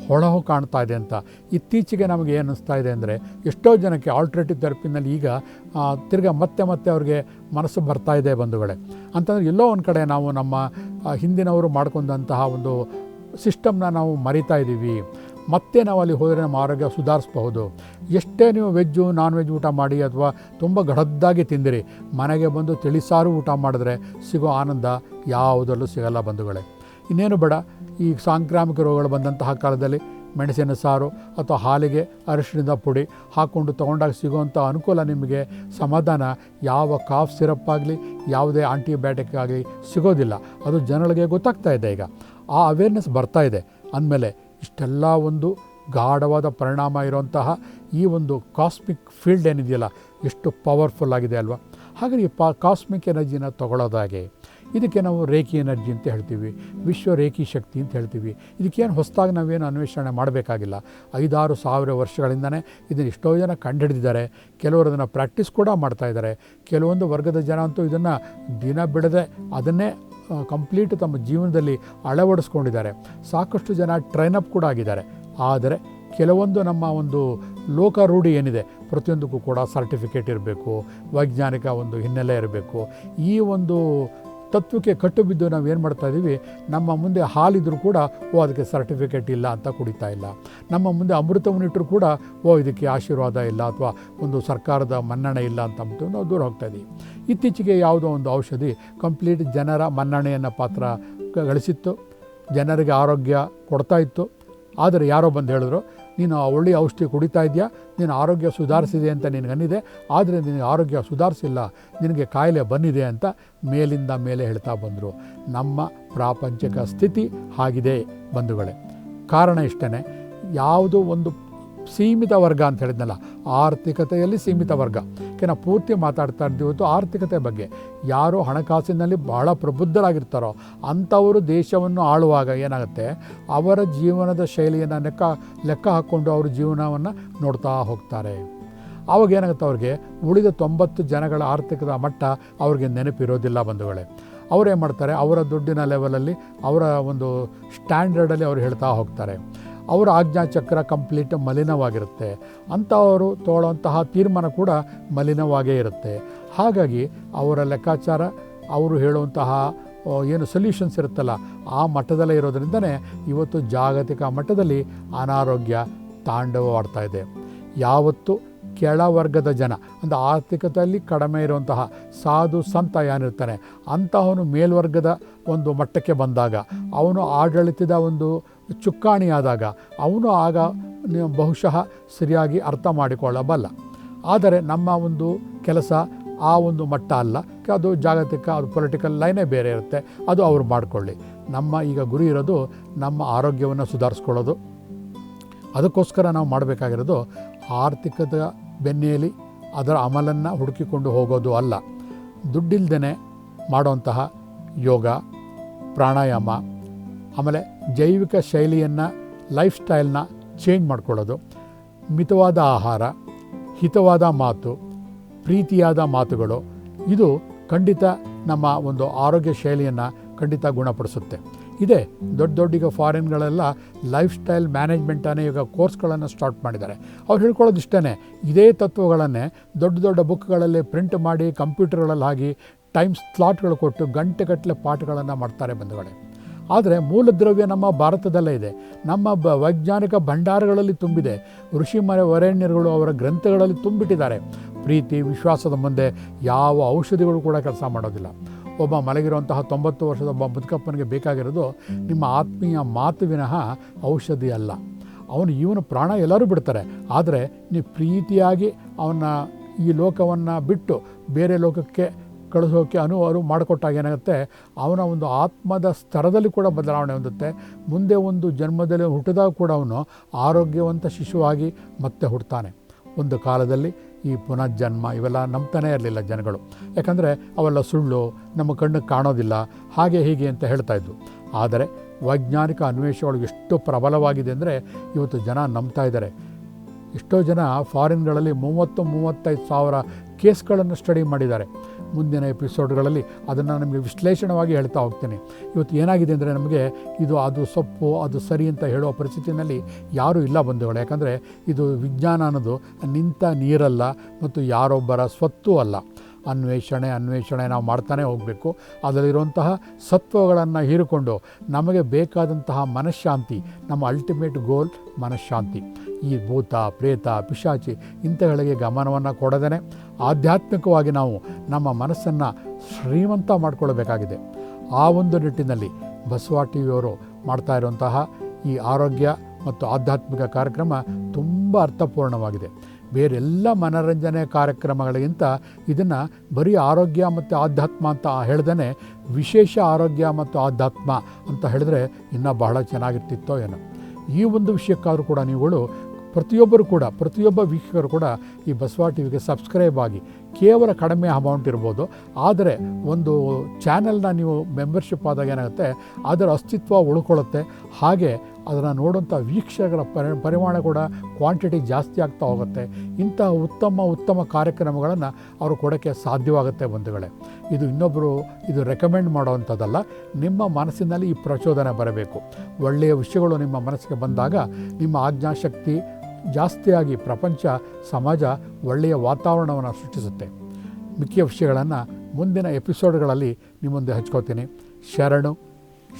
ಹೊಳಹು ಕಾಣ್ತಾ ಇದೆ ಅಂತ. ಇತ್ತೀಚೆಗೆ ನಮಗೆ ಏನು ಅನ್ನಿಸ್ತಾ ಇದೆ ಅಂದರೆ, ಎಷ್ಟೋ ಜನಕ್ಕೆ ಆಲ್ಟ್ರೇಟಿವ್ ಥೆರಪಿನಲ್ಲಿ ಈಗ ತಿರ್ಗಾ ಮತ್ತೆ ಅವ್ರಿಗೆ ಮನಸ್ಸು ಬರ್ತಾ ಇದೆ ಬಂಧುಗಳೇ. ಅಂತಂದರೆ ಎಲ್ಲೋ ಒಂದು ಕಡೆ ನಾವು ನಮ್ಮ ಹಿಂದಿನವರು ಮಾಡ್ಕೊಂಡಂತಹ ಒಂದು ಸಿಸ್ಟಮ್ನ ನಾವು ಮರಿತಾ ಇದ್ದೀವಿ. ಮತ್ತೆ ನಾವು ಅಲ್ಲಿ ಹೋದರೆ ನಮ್ಮ ಆರೋಗ್ಯ ಸುಧಾರಿಸಬಹುದು. ಎಷ್ಟೇ ನೀವು ವೆಜ್ಜು ನಾನ್ ವೆಜ್ ಊಟ ಮಾಡಿ ಅಥವಾ ತುಂಬ ಗಡದ್ದಾಗಿ ತಿಂದಿರಿ, ಮನೆಗೆ ಬಂದು ತಿಳಿಸಾರು ಊಟ ಮಾಡಿದ್ರೆ ಸಿಗೋ ಆನಂದ ಯಾವುದರಲ್ಲೂ ಸಿಗಲ್ಲ ಬಂಧುಗಳೇ. ಇನ್ನೇನು ಬೇಡ, ಈ ಸಾಂಕ್ರಾಮಿಕ ರೋಗಗಳು ಬಂದಂತಹ ಕಾಲದಲ್ಲಿ ಮೆಣಸಿನ ಸಾರು ಅಥವಾ ಹಾಲಿಗೆ ಅರಿಶಿಣದ ಪುಡಿ ಹಾಕ್ಕೊಂಡು ತೊಗೊಂಡಾಗ ಸಿಗುವಂಥ ಅನುಕೂಲ, ನಿಮಗೆ ಸಮಾಧಾನ ಯಾವ ಕಾಫ್ ಸಿರಪ್ ಆಗಲಿ ಯಾವುದೇ ಆಂಟಿಬಯೋಟಿಕ್ ಆಗಲಿ ಸಿಗೋದಿಲ್ಲ. ಅದು ಜನಗಳಿಗೆ ಗೊತ್ತಾಗ್ತಾ ಇದೆ. ಈಗ ಆ ಅವೇರ್ನೆಸ್ ಬರ್ತಾ ಇದೆ. ಅಂದಮೇಲೆ ಇಷ್ಟೆಲ್ಲ ಒಂದು ಗಾಢವಾದ ಪರಿಣಾಮ ಇರುವಂತಹ ಈ ಒಂದು ಕಾಸ್ಮಿಕ್ ಫೀಲ್ಡ್ ಏನಿದೆಯಲ್ಲ, ಎಷ್ಟು ಪವರ್ಫುಲ್ ಆಗಿದೆ ಅಲ್ವಾ. ಹಾಗಾಗಿ ಕಾಸ್ಮಿಕ್ ಎನರ್ಜಿನ ತಗೊಳ್ಳೋದಾಗೆ ಇದಕ್ಕೆ ನಾವು ರೇಖಿ ಎನರ್ಜಿ ಅಂತ ಹೇಳ್ತೀವಿ, ವಿಶ್ವ ರೇಖಿ ಶಕ್ತಿ ಅಂತ ಹೇಳ್ತೀವಿ. ಇದಕ್ಕೇನು ಹೊಸದಾಗಿ ನಾವೇನು ಅನ್ವೇಷಣೆ ಮಾಡಬೇಕಾಗಿಲ್ಲ. 5-6 ಸಾವಿರ ವರ್ಷಗಳಿಂದನೇ ಇದನ್ನು ಎಷ್ಟೋ ಜನ ಕಂಡುಹಿಡಿದಿದ್ದಾರೆ. ಕೆಲವರು ಅದನ್ನು ಪ್ರಾಕ್ಟೀಸ್ ಕೂಡ ಮಾಡ್ತಾಯಿದ್ದಾರೆ. ಕೆಲವೊಂದು ವರ್ಗದ ಜನ ಅಂತೂ ಇದನ್ನು ದಿನ ಬಿಡದೆ ಅದನ್ನೇ ಕಂಪ್ಲೀಟ್ ತಮ್ಮ ಜೀವನದಲ್ಲಿ ಅಳವಡಿಸ್ಕೊಂಡಿದ್ದಾರೆ. ಸಾಕಷ್ಟು ಜನ ಟ್ರೈನಪ್ ಕೂಡ ಆಗಿದ್ದಾರೆ. ಆದರೆ ಕೆಲವೊಂದು ನಮ್ಮ ಒಂದು ಲೋಕ ರೂಢಿ ಏನಿದೆ, ಪ್ರತಿಯೊಂದಕ್ಕೂ ಕೂಡ ಸರ್ಟಿಫಿಕೇಟ್ ಇರಬೇಕು, ವೈಜ್ಞಾನಿಕ ಒಂದು ಹಿನ್ನೆಲೆ ಇರಬೇಕು. ಈ ಒಂದು ತತ್ವಕ್ಕೆ ಕಟ್ಟು ಬಿದ್ದು ನಾವು ಏನು ಮಾಡ್ತಾಯಿದ್ದೀವಿ, ನಮ್ಮ ಮುಂದೆ ಹಾಲಿದ್ರೂ ಕೂಡ ಅದಕ್ಕೆ ಸರ್ಟಿಫಿಕೇಟ್ ಇಲ್ಲ ಅಂತ ಕುಡಿತಾ ಇಲ್ಲ. ನಮ್ಮ ಮುಂದೆ ಅಮೃತವನ್ನಿಟ್ಟರೂ ಕೂಡ ಇದಕ್ಕೆ ಆಶೀರ್ವಾದ ಇಲ್ಲ ಅಥವಾ ಒಂದು ಸರ್ಕಾರದ ಮನ್ನಣೆ ಇಲ್ಲ ಅಂತ ಅಂದ್ಬಿಟ್ಟು ನಾವು ದೂರ ಹೋಗ್ತಾಯಿದ್ದೀವಿ. ಇತ್ತೀಚೆಗೆ ಯಾವುದೋ ಒಂದು ಔಷಧಿ ಕಂಪ್ಲೀಟ್ ಜನರ ಮನ್ನಣೆಯನ್ನು ಪಾತ್ರ ಗಳಿಸಿತ್ತು, ಜನರಿಗೆ ಆರೋಗ್ಯ ಕೊಡ್ತಾಯಿತ್ತು. ಆದರೆ ಯಾರೋ ಬಂದು ಹೇಳಿದ್ರು, ನೀನು ಒಳ್ಳೆಯ ಔಷಧಿ ಕುಡಿತಾ ಇದೆಯಾ, ನೀನು ಆರೋಗ್ಯ ಸುಧಾರಿಸಿದೆ ಅಂತ ನಿನಗನ್ನಿದೆ, ಆದರೆ ನಿನಗೆ ಆರೋಗ್ಯ ಸುಧಾರಿಸಿಲ್ಲ, ನಿನಗೆ ಕಾಯಿಲೆ ಬಂದಿದೆ ಅಂತ ಮೇಲಿಂದ ಮೇಲೆ ಹೇಳ್ತಾ ಬಂದರು. ನಮ್ಮ ಪ್ರಾಪಂಚಿಕ ಸ್ಥಿತಿ ಆಗಿದೆ ಬಂಧುಗಳೇ. ಕಾರಣ ಇಷ್ಟೇ, ಯಾವುದೋ ಒಂದು ಸೀಮಿತ ವರ್ಗ ಅಂತ ಹೇಳಿದ್ನಲ್ಲ, ಆರ್ಥಿಕತೆಯಲ್ಲಿ ಸೀಮಿತ ವರ್ಗ. ನಾವು ಪೂರ್ತಿ ಮಾತಾಡ್ತಾ ಇದ್ದೀವಿ ಇವತ್ತು ಆರ್ಥಿಕತೆ ಬಗ್ಗೆ. ಯಾರು ಹಣಕಾಸಿನಲ್ಲಿ ಬಹಳ ಪ್ರಬುದ್ಧರಾಗಿರ್ತಾರೋ ಅಂಥವರು ದೇಶವನ್ನು ಆಳುವಾಗ ಏನಾಗುತ್ತೆ, ಅವರ ಜೀವನದ ಶೈಲಿಯನ್ನು ಲೆಕ್ಕ ಹಾಕ್ಕೊಂಡು ಅವ್ರ ಜೀವನವನ್ನು ನೋಡ್ತಾ ಹೋಗ್ತಾರೆ. ಆವಾಗ ಏನಾಗುತ್ತೆ, ಅವ್ರಿಗೆ ಉಳಿದ 90 ಜನಗಳ ಆರ್ಥಿಕದ ಮಟ್ಟ ಅವ್ರಿಗೆ ನೆನಪಿರೋದಿಲ್ಲ ಬಂಧುಗಳೇ. ಅವರೇನು ಮಾಡ್ತಾರೆ, ಅವರ ದುಡ್ಡಿನ ಲೆವೆಲಲ್ಲಿ ಅವರ ಒಂದು ಸ್ಟ್ಯಾಂಡರ್ಡಲ್ಲಿ ಅವರು ಹೇಳ್ತಾ ಹೋಗ್ತಾರೆ. ಅವರ ಆಜ್ಞಾಚಕ್ರ ಕಂಪ್ಲೀಟ್ ಮಲಿನವಾಗಿರುತ್ತೆ. ಅಂಥವರು ತಗೊಳ್ಳೋಂತಹ ತೀರ್ಮಾನ ಕೂಡ ಮಲಿನವಾಗೇ ಇರುತ್ತೆ. ಹಾಗಾಗಿ ಅವರ ಲೆಕ್ಕಾಚಾರ, ಅವರು ಹೇಳುವಂತಹ ಏನು ಸೊಲ್ಯೂಷನ್ಸ್ ಇರುತ್ತಲ್ಲ ಆ ಮಟ್ಟದಲ್ಲೇ ಇರೋದ್ರಿಂದನೇ ಇವತ್ತು ಜಾಗತಿಕ ಮಟ್ಟದಲ್ಲಿ ಅನಾರೋಗ್ಯ ತಾಂಡವವಾಡ್ತಾ ಇದೆ. ಯಾವತ್ತು ಕೆಳವರ್ಗದ ಜನ ಅಂದರೆ ಆರ್ಥಿಕತೆಯಲ್ಲಿ ಕಡಿಮೆ ಇರುವಂತಹ ಸಾಧು ಸಂತ ಏನಿರ್ತಾನೆ ಅಂತಹವನು ಮೇಲ್ವರ್ಗದ ಒಂದು ಮಟ್ಟಕ್ಕೆ ಬಂದಾಗ, ಅವನು ಆಡಳಿತದ ಒಂದು ಚುಕ್ಕಾಣಿಯಾದಾಗ ಅವನು ಆಗ ಬಹುಶಃ ಸರಿಯಾಗಿ ಅರ್ಥ ಮಾಡಿಕೊಳ್ಳಬಲ್ಲ. ಆದರೆ ನಮ್ಮ ಒಂದು ಕೆಲಸ ಆ ಒಂದು ಮಟ್ಟ ಅಲ್ಲ, ಅದು ಜಾಗತಿಕ, ಅದು ಪೊಲಿಟಿಕಲ್ ಲೈನೇ ಬೇರೆ ಇರುತ್ತೆ, ಅದು ಅವ್ರು ಮಾಡಿಕೊಳ್ಳಿ. ನಮ್ಮ ಈಗ ಗುರಿ ಇರೋದು ನಮ್ಮ ಆರೋಗ್ಯವನ್ನು ಸುಧಾರಿಸ್ಕೊಳ್ಳೋದು. ಅದಕ್ಕೋಸ್ಕರ ನಾವು ಮಾಡಬೇಕಾಗಿರೋದು ಆರ್ಥಿಕದ ಬೆನ್ನೆಯಲ್ಲಿ ಅದರ ಅಮಲನ್ನು ಹುಡುಕಿಕೊಂಡು ಹೋಗೋದು ಅಲ್ಲ. ದುಡ್ಡಿಲ್ದೇ ಮಾಡುವಂತಹ ಯೋಗ, ಪ್ರಾಣಾಯಾಮ, ಆಮೇಲೆ ಜೈವಿಕ ಶೈಲಿಯನ್ನು, ಲೈಫ್ ಸ್ಟೈಲ್ನ ಚೇಂಜ್ ಮಾಡ್ಕೊಳ್ಳೋದು, ಮಿತವಾದ ಆಹಾರ, ಹಿತವಾದ ಮಾತು, ಪ್ರೀತಿಯಾದ ಮಾತುಗಳು, ಇದು ಖಂಡಿತ ನಮ್ಮ ಒಂದು ಆರೋಗ್ಯ ಶೈಲಿಯನ್ನು ಖಂಡಿತ ಗುಣಪಡಿಸುತ್ತೆ. ಇದೆ ದೊಡ್ಡ ಈಗ ಫಾರಿನ್ಗಳೆಲ್ಲ ಲೈಫ್ ಸ್ಟೈಲ್ ಮ್ಯಾನೇಜ್ಮೆಂಟನ್ನೇ ಈಗ ಕೋರ್ಸ್ಗಳನ್ನು ಸ್ಟಾರ್ಟ್ ಮಾಡಿದ್ದಾರೆ. ಅವ್ರು ಹೇಳ್ಕೊಳ್ಳೋದು ಇಷ್ಟೇ, ಇದೇ ತತ್ವಗಳನ್ನೇ ದೊಡ್ಡ ಬುಕ್ಗಳಲ್ಲಿ ಪ್ರಿಂಟ್ ಮಾಡಿ ಕಂಪ್ಯೂಟರ್ಗಳಲ್ಲಿ ಹಾಕಿ ಟೈಮ್ ಸ್ಲಾಟ್ಗಳು ಕೊಟ್ಟು ಗಂಟೆಗಟ್ಟಲೆ ಪಾಠಗಳನ್ನು ಮಾಡ್ತಾರೆ ಬಂಧುಗಳೇ. ಆದರೆ ಮೂಲದ್ರವ್ಯ ನಮ್ಮ ಭಾರತದಲ್ಲೇ ಇದೆ, ನಮ್ಮ ವೈಜ್ಞಾನಿಕ ಭಂಡಾರಗಳಲ್ಲಿ ತುಂಬಿದೆ. ಋಷಿ ವರೇಣ್ಯರುಗಳು ಅವರ ಗ್ರಂಥಗಳಲ್ಲಿ ತುಂಬಿಟ್ಟಿದ್ದಾರೆ. ಪ್ರೀತಿ ವಿಶ್ವಾಸದ ಮುಂದೆ ಯಾವ ಔಷಧಿಗಳು ಕೂಡ ಕೆಲಸ ಮಾಡೋದಿಲ್ಲ. ಒಬ್ಬ ಮಲಗಿರುವಂತಹ 90 ವರ್ಷದ ಒಬ್ಬ ಮುದುಕಪ್ಪನಿಗೆ ಬೇಕಾಗಿರೋದು ನಿಮ್ಮ ಆತ್ಮೀಯ ಮಾತು ವಿನಃ ಔಷಧಿ ಅಲ್ಲ. ಇವನು ಪ್ರಾಣ ಎಲ್ಲರೂ ಬಿಡ್ತಾರೆ, ಆದರೆ ನೀವು ಪ್ರೀತಿಯಾಗಿ ಅವನ್ನ ಈ ಲೋಕವನ್ನು ಬಿಟ್ಟು ಬೇರೆ ಲೋಕಕ್ಕೆ ಕಳಿಸೋಕ್ಕೆ ಅನುವು ಮಾಡಿಕೊಟ್ಟಾಗ ಏನಾಗುತ್ತೆ, ಅವನ ಒಂದು ಆತ್ಮದ ಸ್ತರದಲ್ಲಿ ಕೂಡ ಬದಲಾವಣೆ ಹೊಂದುತ್ತೆ. ಮುಂದೆ ಒಂದು ಜನ್ಮದಲ್ಲಿ ಹುಟ್ಟಿದಾಗ ಕೂಡ ಅವನು ಆರೋಗ್ಯವಂತ ಶಿಶುವಾಗಿ ಮತ್ತೆ ಹುಡ್ತಾನೆ. ಒಂದು ಕಾಲದಲ್ಲಿ ಈ ಪುನರ್ಜನ್ಮ ಇವೆಲ್ಲ ನಂಬ್ತಾನೇ ಇರಲಿಲ್ಲ ಜನಗಳು, ಯಾಕಂದರೆ ಅವೆಲ್ಲ ಸುಳ್ಳು, ನಮ್ಮ ಕಣ್ಣಿಗೆ ಕಾಣೋದಿಲ್ಲ, ಹಾಗೆ ಹೀಗೆ ಅಂತ ಹೇಳ್ತಾಯಿದ್ರು. ಆದರೆ ವೈಜ್ಞಾನಿಕ ಅನ್ವೇಷಣೆಗಳು ಎಷ್ಟು ಪ್ರಬಲವಾಗಿದೆ ಅಂದರೆ ಇವತ್ತು ಜನ ನಂಬ್ತಾ ಇದ್ದಾರೆ. ಎಷ್ಟೋ ಜನ ಫಾರಿನ್ಗಳಲ್ಲಿ 30-35 ಸಾವಿರ ಕೇಸ್ಗಳನ್ನು ಸ್ಟಡಿ ಮಾಡಿದ್ದಾರೆ. ಮುಂದಿನ ಎಪಿಸೋಡ್ಗಳಲ್ಲಿ ಅದನ್ನು ನಮಗೆ ವಿಶ್ಲೇಷಣವಾಗಿ ಹೇಳ್ತಾ ಹೋಗ್ತೀನಿ. ಇವತ್ತು ಏನಾಗಿದೆ ಅಂದರೆ ನಮಗೆ ಅದು ಸೊಪ್ಪು ಅದು ಸರಿ ಅಂತ ಹೇಳೋ ಪರಿಸ್ಥಿತಿಯಲ್ಲಿ ಯಾರೂ ಇಲ್ಲ ಬಂಧುಗಳು. ಯಾಕಂದರೆ ಇದು ವಿಜ್ಞಾನ ಅನ್ನೋದು ನಿಂತ ನೀರಲ್ಲ ಮತ್ತು ಯಾರೊಬ್ಬರ ಸ್ವತ್ತೂ ಅಲ್ಲ. ಅನ್ವೇಷಣೆ ನಾವು ಮಾಡ್ತಾನೆ ಹೋಗಬೇಕು. ಅದರಲ್ಲಿರುವಂತಹ ಸತ್ವಗಳನ್ನು ಹೀರಿಕೊಂಡು ನಮಗೆ ಬೇಕಾದಂತಹ ಮನಃಶಾಂತಿ, ನಮ್ಮ ಅಲ್ಟಿಮೇಟ್ ಗೋಲ್ ಮನಃಶಾಂತಿ. ಈ ಭೂತ ಪ್ರೇತ ಪಿಶಾಚಿ ಇಂಥಗಳಿಗೆ ಗಮನವನ್ನು ಕೊಡದೇ ಆಧ್ಯಾತ್ಮಿಕವಾಗಿ ನಾವು ನಮ್ಮ ಮನಸ್ಸನ್ನು ಶ್ರೀಮಂತ ಮಾಡಿಕೊಳ್ಳಬೇಕಾಗಿದೆ. ಆ ಒಂದು ನಿಟ್ಟಿನಲ್ಲಿ ಬಸವ ಟಿವಿಯವರು ಮಾಡ್ತಾ ಇರುವಂತಹ ಈ ಆರೋಗ್ಯ ಮತ್ತು ಆಧ್ಯಾತ್ಮಿಕ ಕಾರ್ಯಕ್ರಮ ತುಂಬ ಅರ್ಥಪೂರ್ಣವಾಗಿದೆ. ಬೇರೆಲ್ಲ ಮನೋರಂಜನೆ ಕಾರ್ಯಕ್ರಮಗಳಿಗಿಂತ ಇದನ್ನು ಬರೀ ಆರೋಗ್ಯ ಮತ್ತು ಆಧ್ಯಾತ್ಮ ಅಂತ ಹೇಳ್ದೇ ವಿಶೇಷ ಆರೋಗ್ಯ ಮತ್ತು ಆಧ್ಯಾತ್ಮ ಅಂತ ಹೇಳಿದ್ರೆ ಇನ್ನೂ ಬಹಳ ಚೆನ್ನಾಗಿರ್ತಿತ್ತೋ ಏನೋ. ಈ ಒಂದು ವಿಷಯಕ್ಕಾದರೂ ಕೂಡ ನೀವುಗಳು ಪ್ರತಿಯೊಬ್ಬ ವೀಕ್ಷಕರು ಕೂಡ ಈ ಬಸವ ಟಿವಿಗೆ ಸಬ್ಸ್ಕ್ರೈಬ್ ಆಗಿ. ಕೇವಲ ಕಡಿಮೆ ಅಮೌಂಟ್ ಇರ್ಬೋದು, ಆದರೆ ಒಂದು ಚಾನೆಲ್ನ ನೀವು ಮೆಂಬರ್ಶಿಪ್ ಆದಾಗ ಏನಾಗುತ್ತೆ, ಅದರ ಅಸ್ತಿತ್ವ ಉಳ್ಕೊಳ್ಳುತ್ತೆ. ಹಾಗೆ ಅದನ್ನು ನೋಡುವಂಥ ವೀಕ್ಷಕರ ಪರಿಮಾಣ ಕೂಡ ಕ್ವಾಂಟಿಟಿ ಜಾಸ್ತಿ ಆಗ್ತಾ ಹೋಗುತ್ತೆ. ಇಂತಹ ಉತ್ತಮ ಕಾರ್ಯಕ್ರಮಗಳನ್ನು ಅವರು ಕೊಡೋಕ್ಕೆ ಸಾಧ್ಯವಾಗುತ್ತೆ ಬಂಧುಗಳೇ. ಇದು ಇನ್ನೊಬ್ಬರು ರೆಕಮೆಂಡ್ ಮಾಡೋವಂಥದ್ದಲ್ಲ, ನಿಮ್ಮ ಮನಸ್ಸಿನಲ್ಲಿ ಈ ಪ್ರಚೋದನೆ ಬರಬೇಕು. ಒಳ್ಳೆಯ ವಿಷಯಗಳು ನಿಮ್ಮ ಮನಸ್ಸಿಗೆ ಬಂದಾಗ ನಿಮ್ಮ ಆಜ್ಞಾಶಕ್ತಿ ಜಾಸ್ತಿಯಾಗಿ ಪ್ರಪಂಚ ಸಮಾಜ ಒಳ್ಳೆಯ ವಾತಾವರಣವನ್ನು ಸೃಷ್ಟಿಸುತ್ತೆ. ಮಿಕ್ಕಿಯ ವಿಷಯಗಳನ್ನು ಮುಂದಿನ ಎಪಿಸೋಡ್ಗಳಲ್ಲಿ ನಿಮ್ಮ ಮುಂದೆ ಹಂಚ್ಕೋತೀನಿ.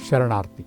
ಶರಣಾರ್ಥಿ.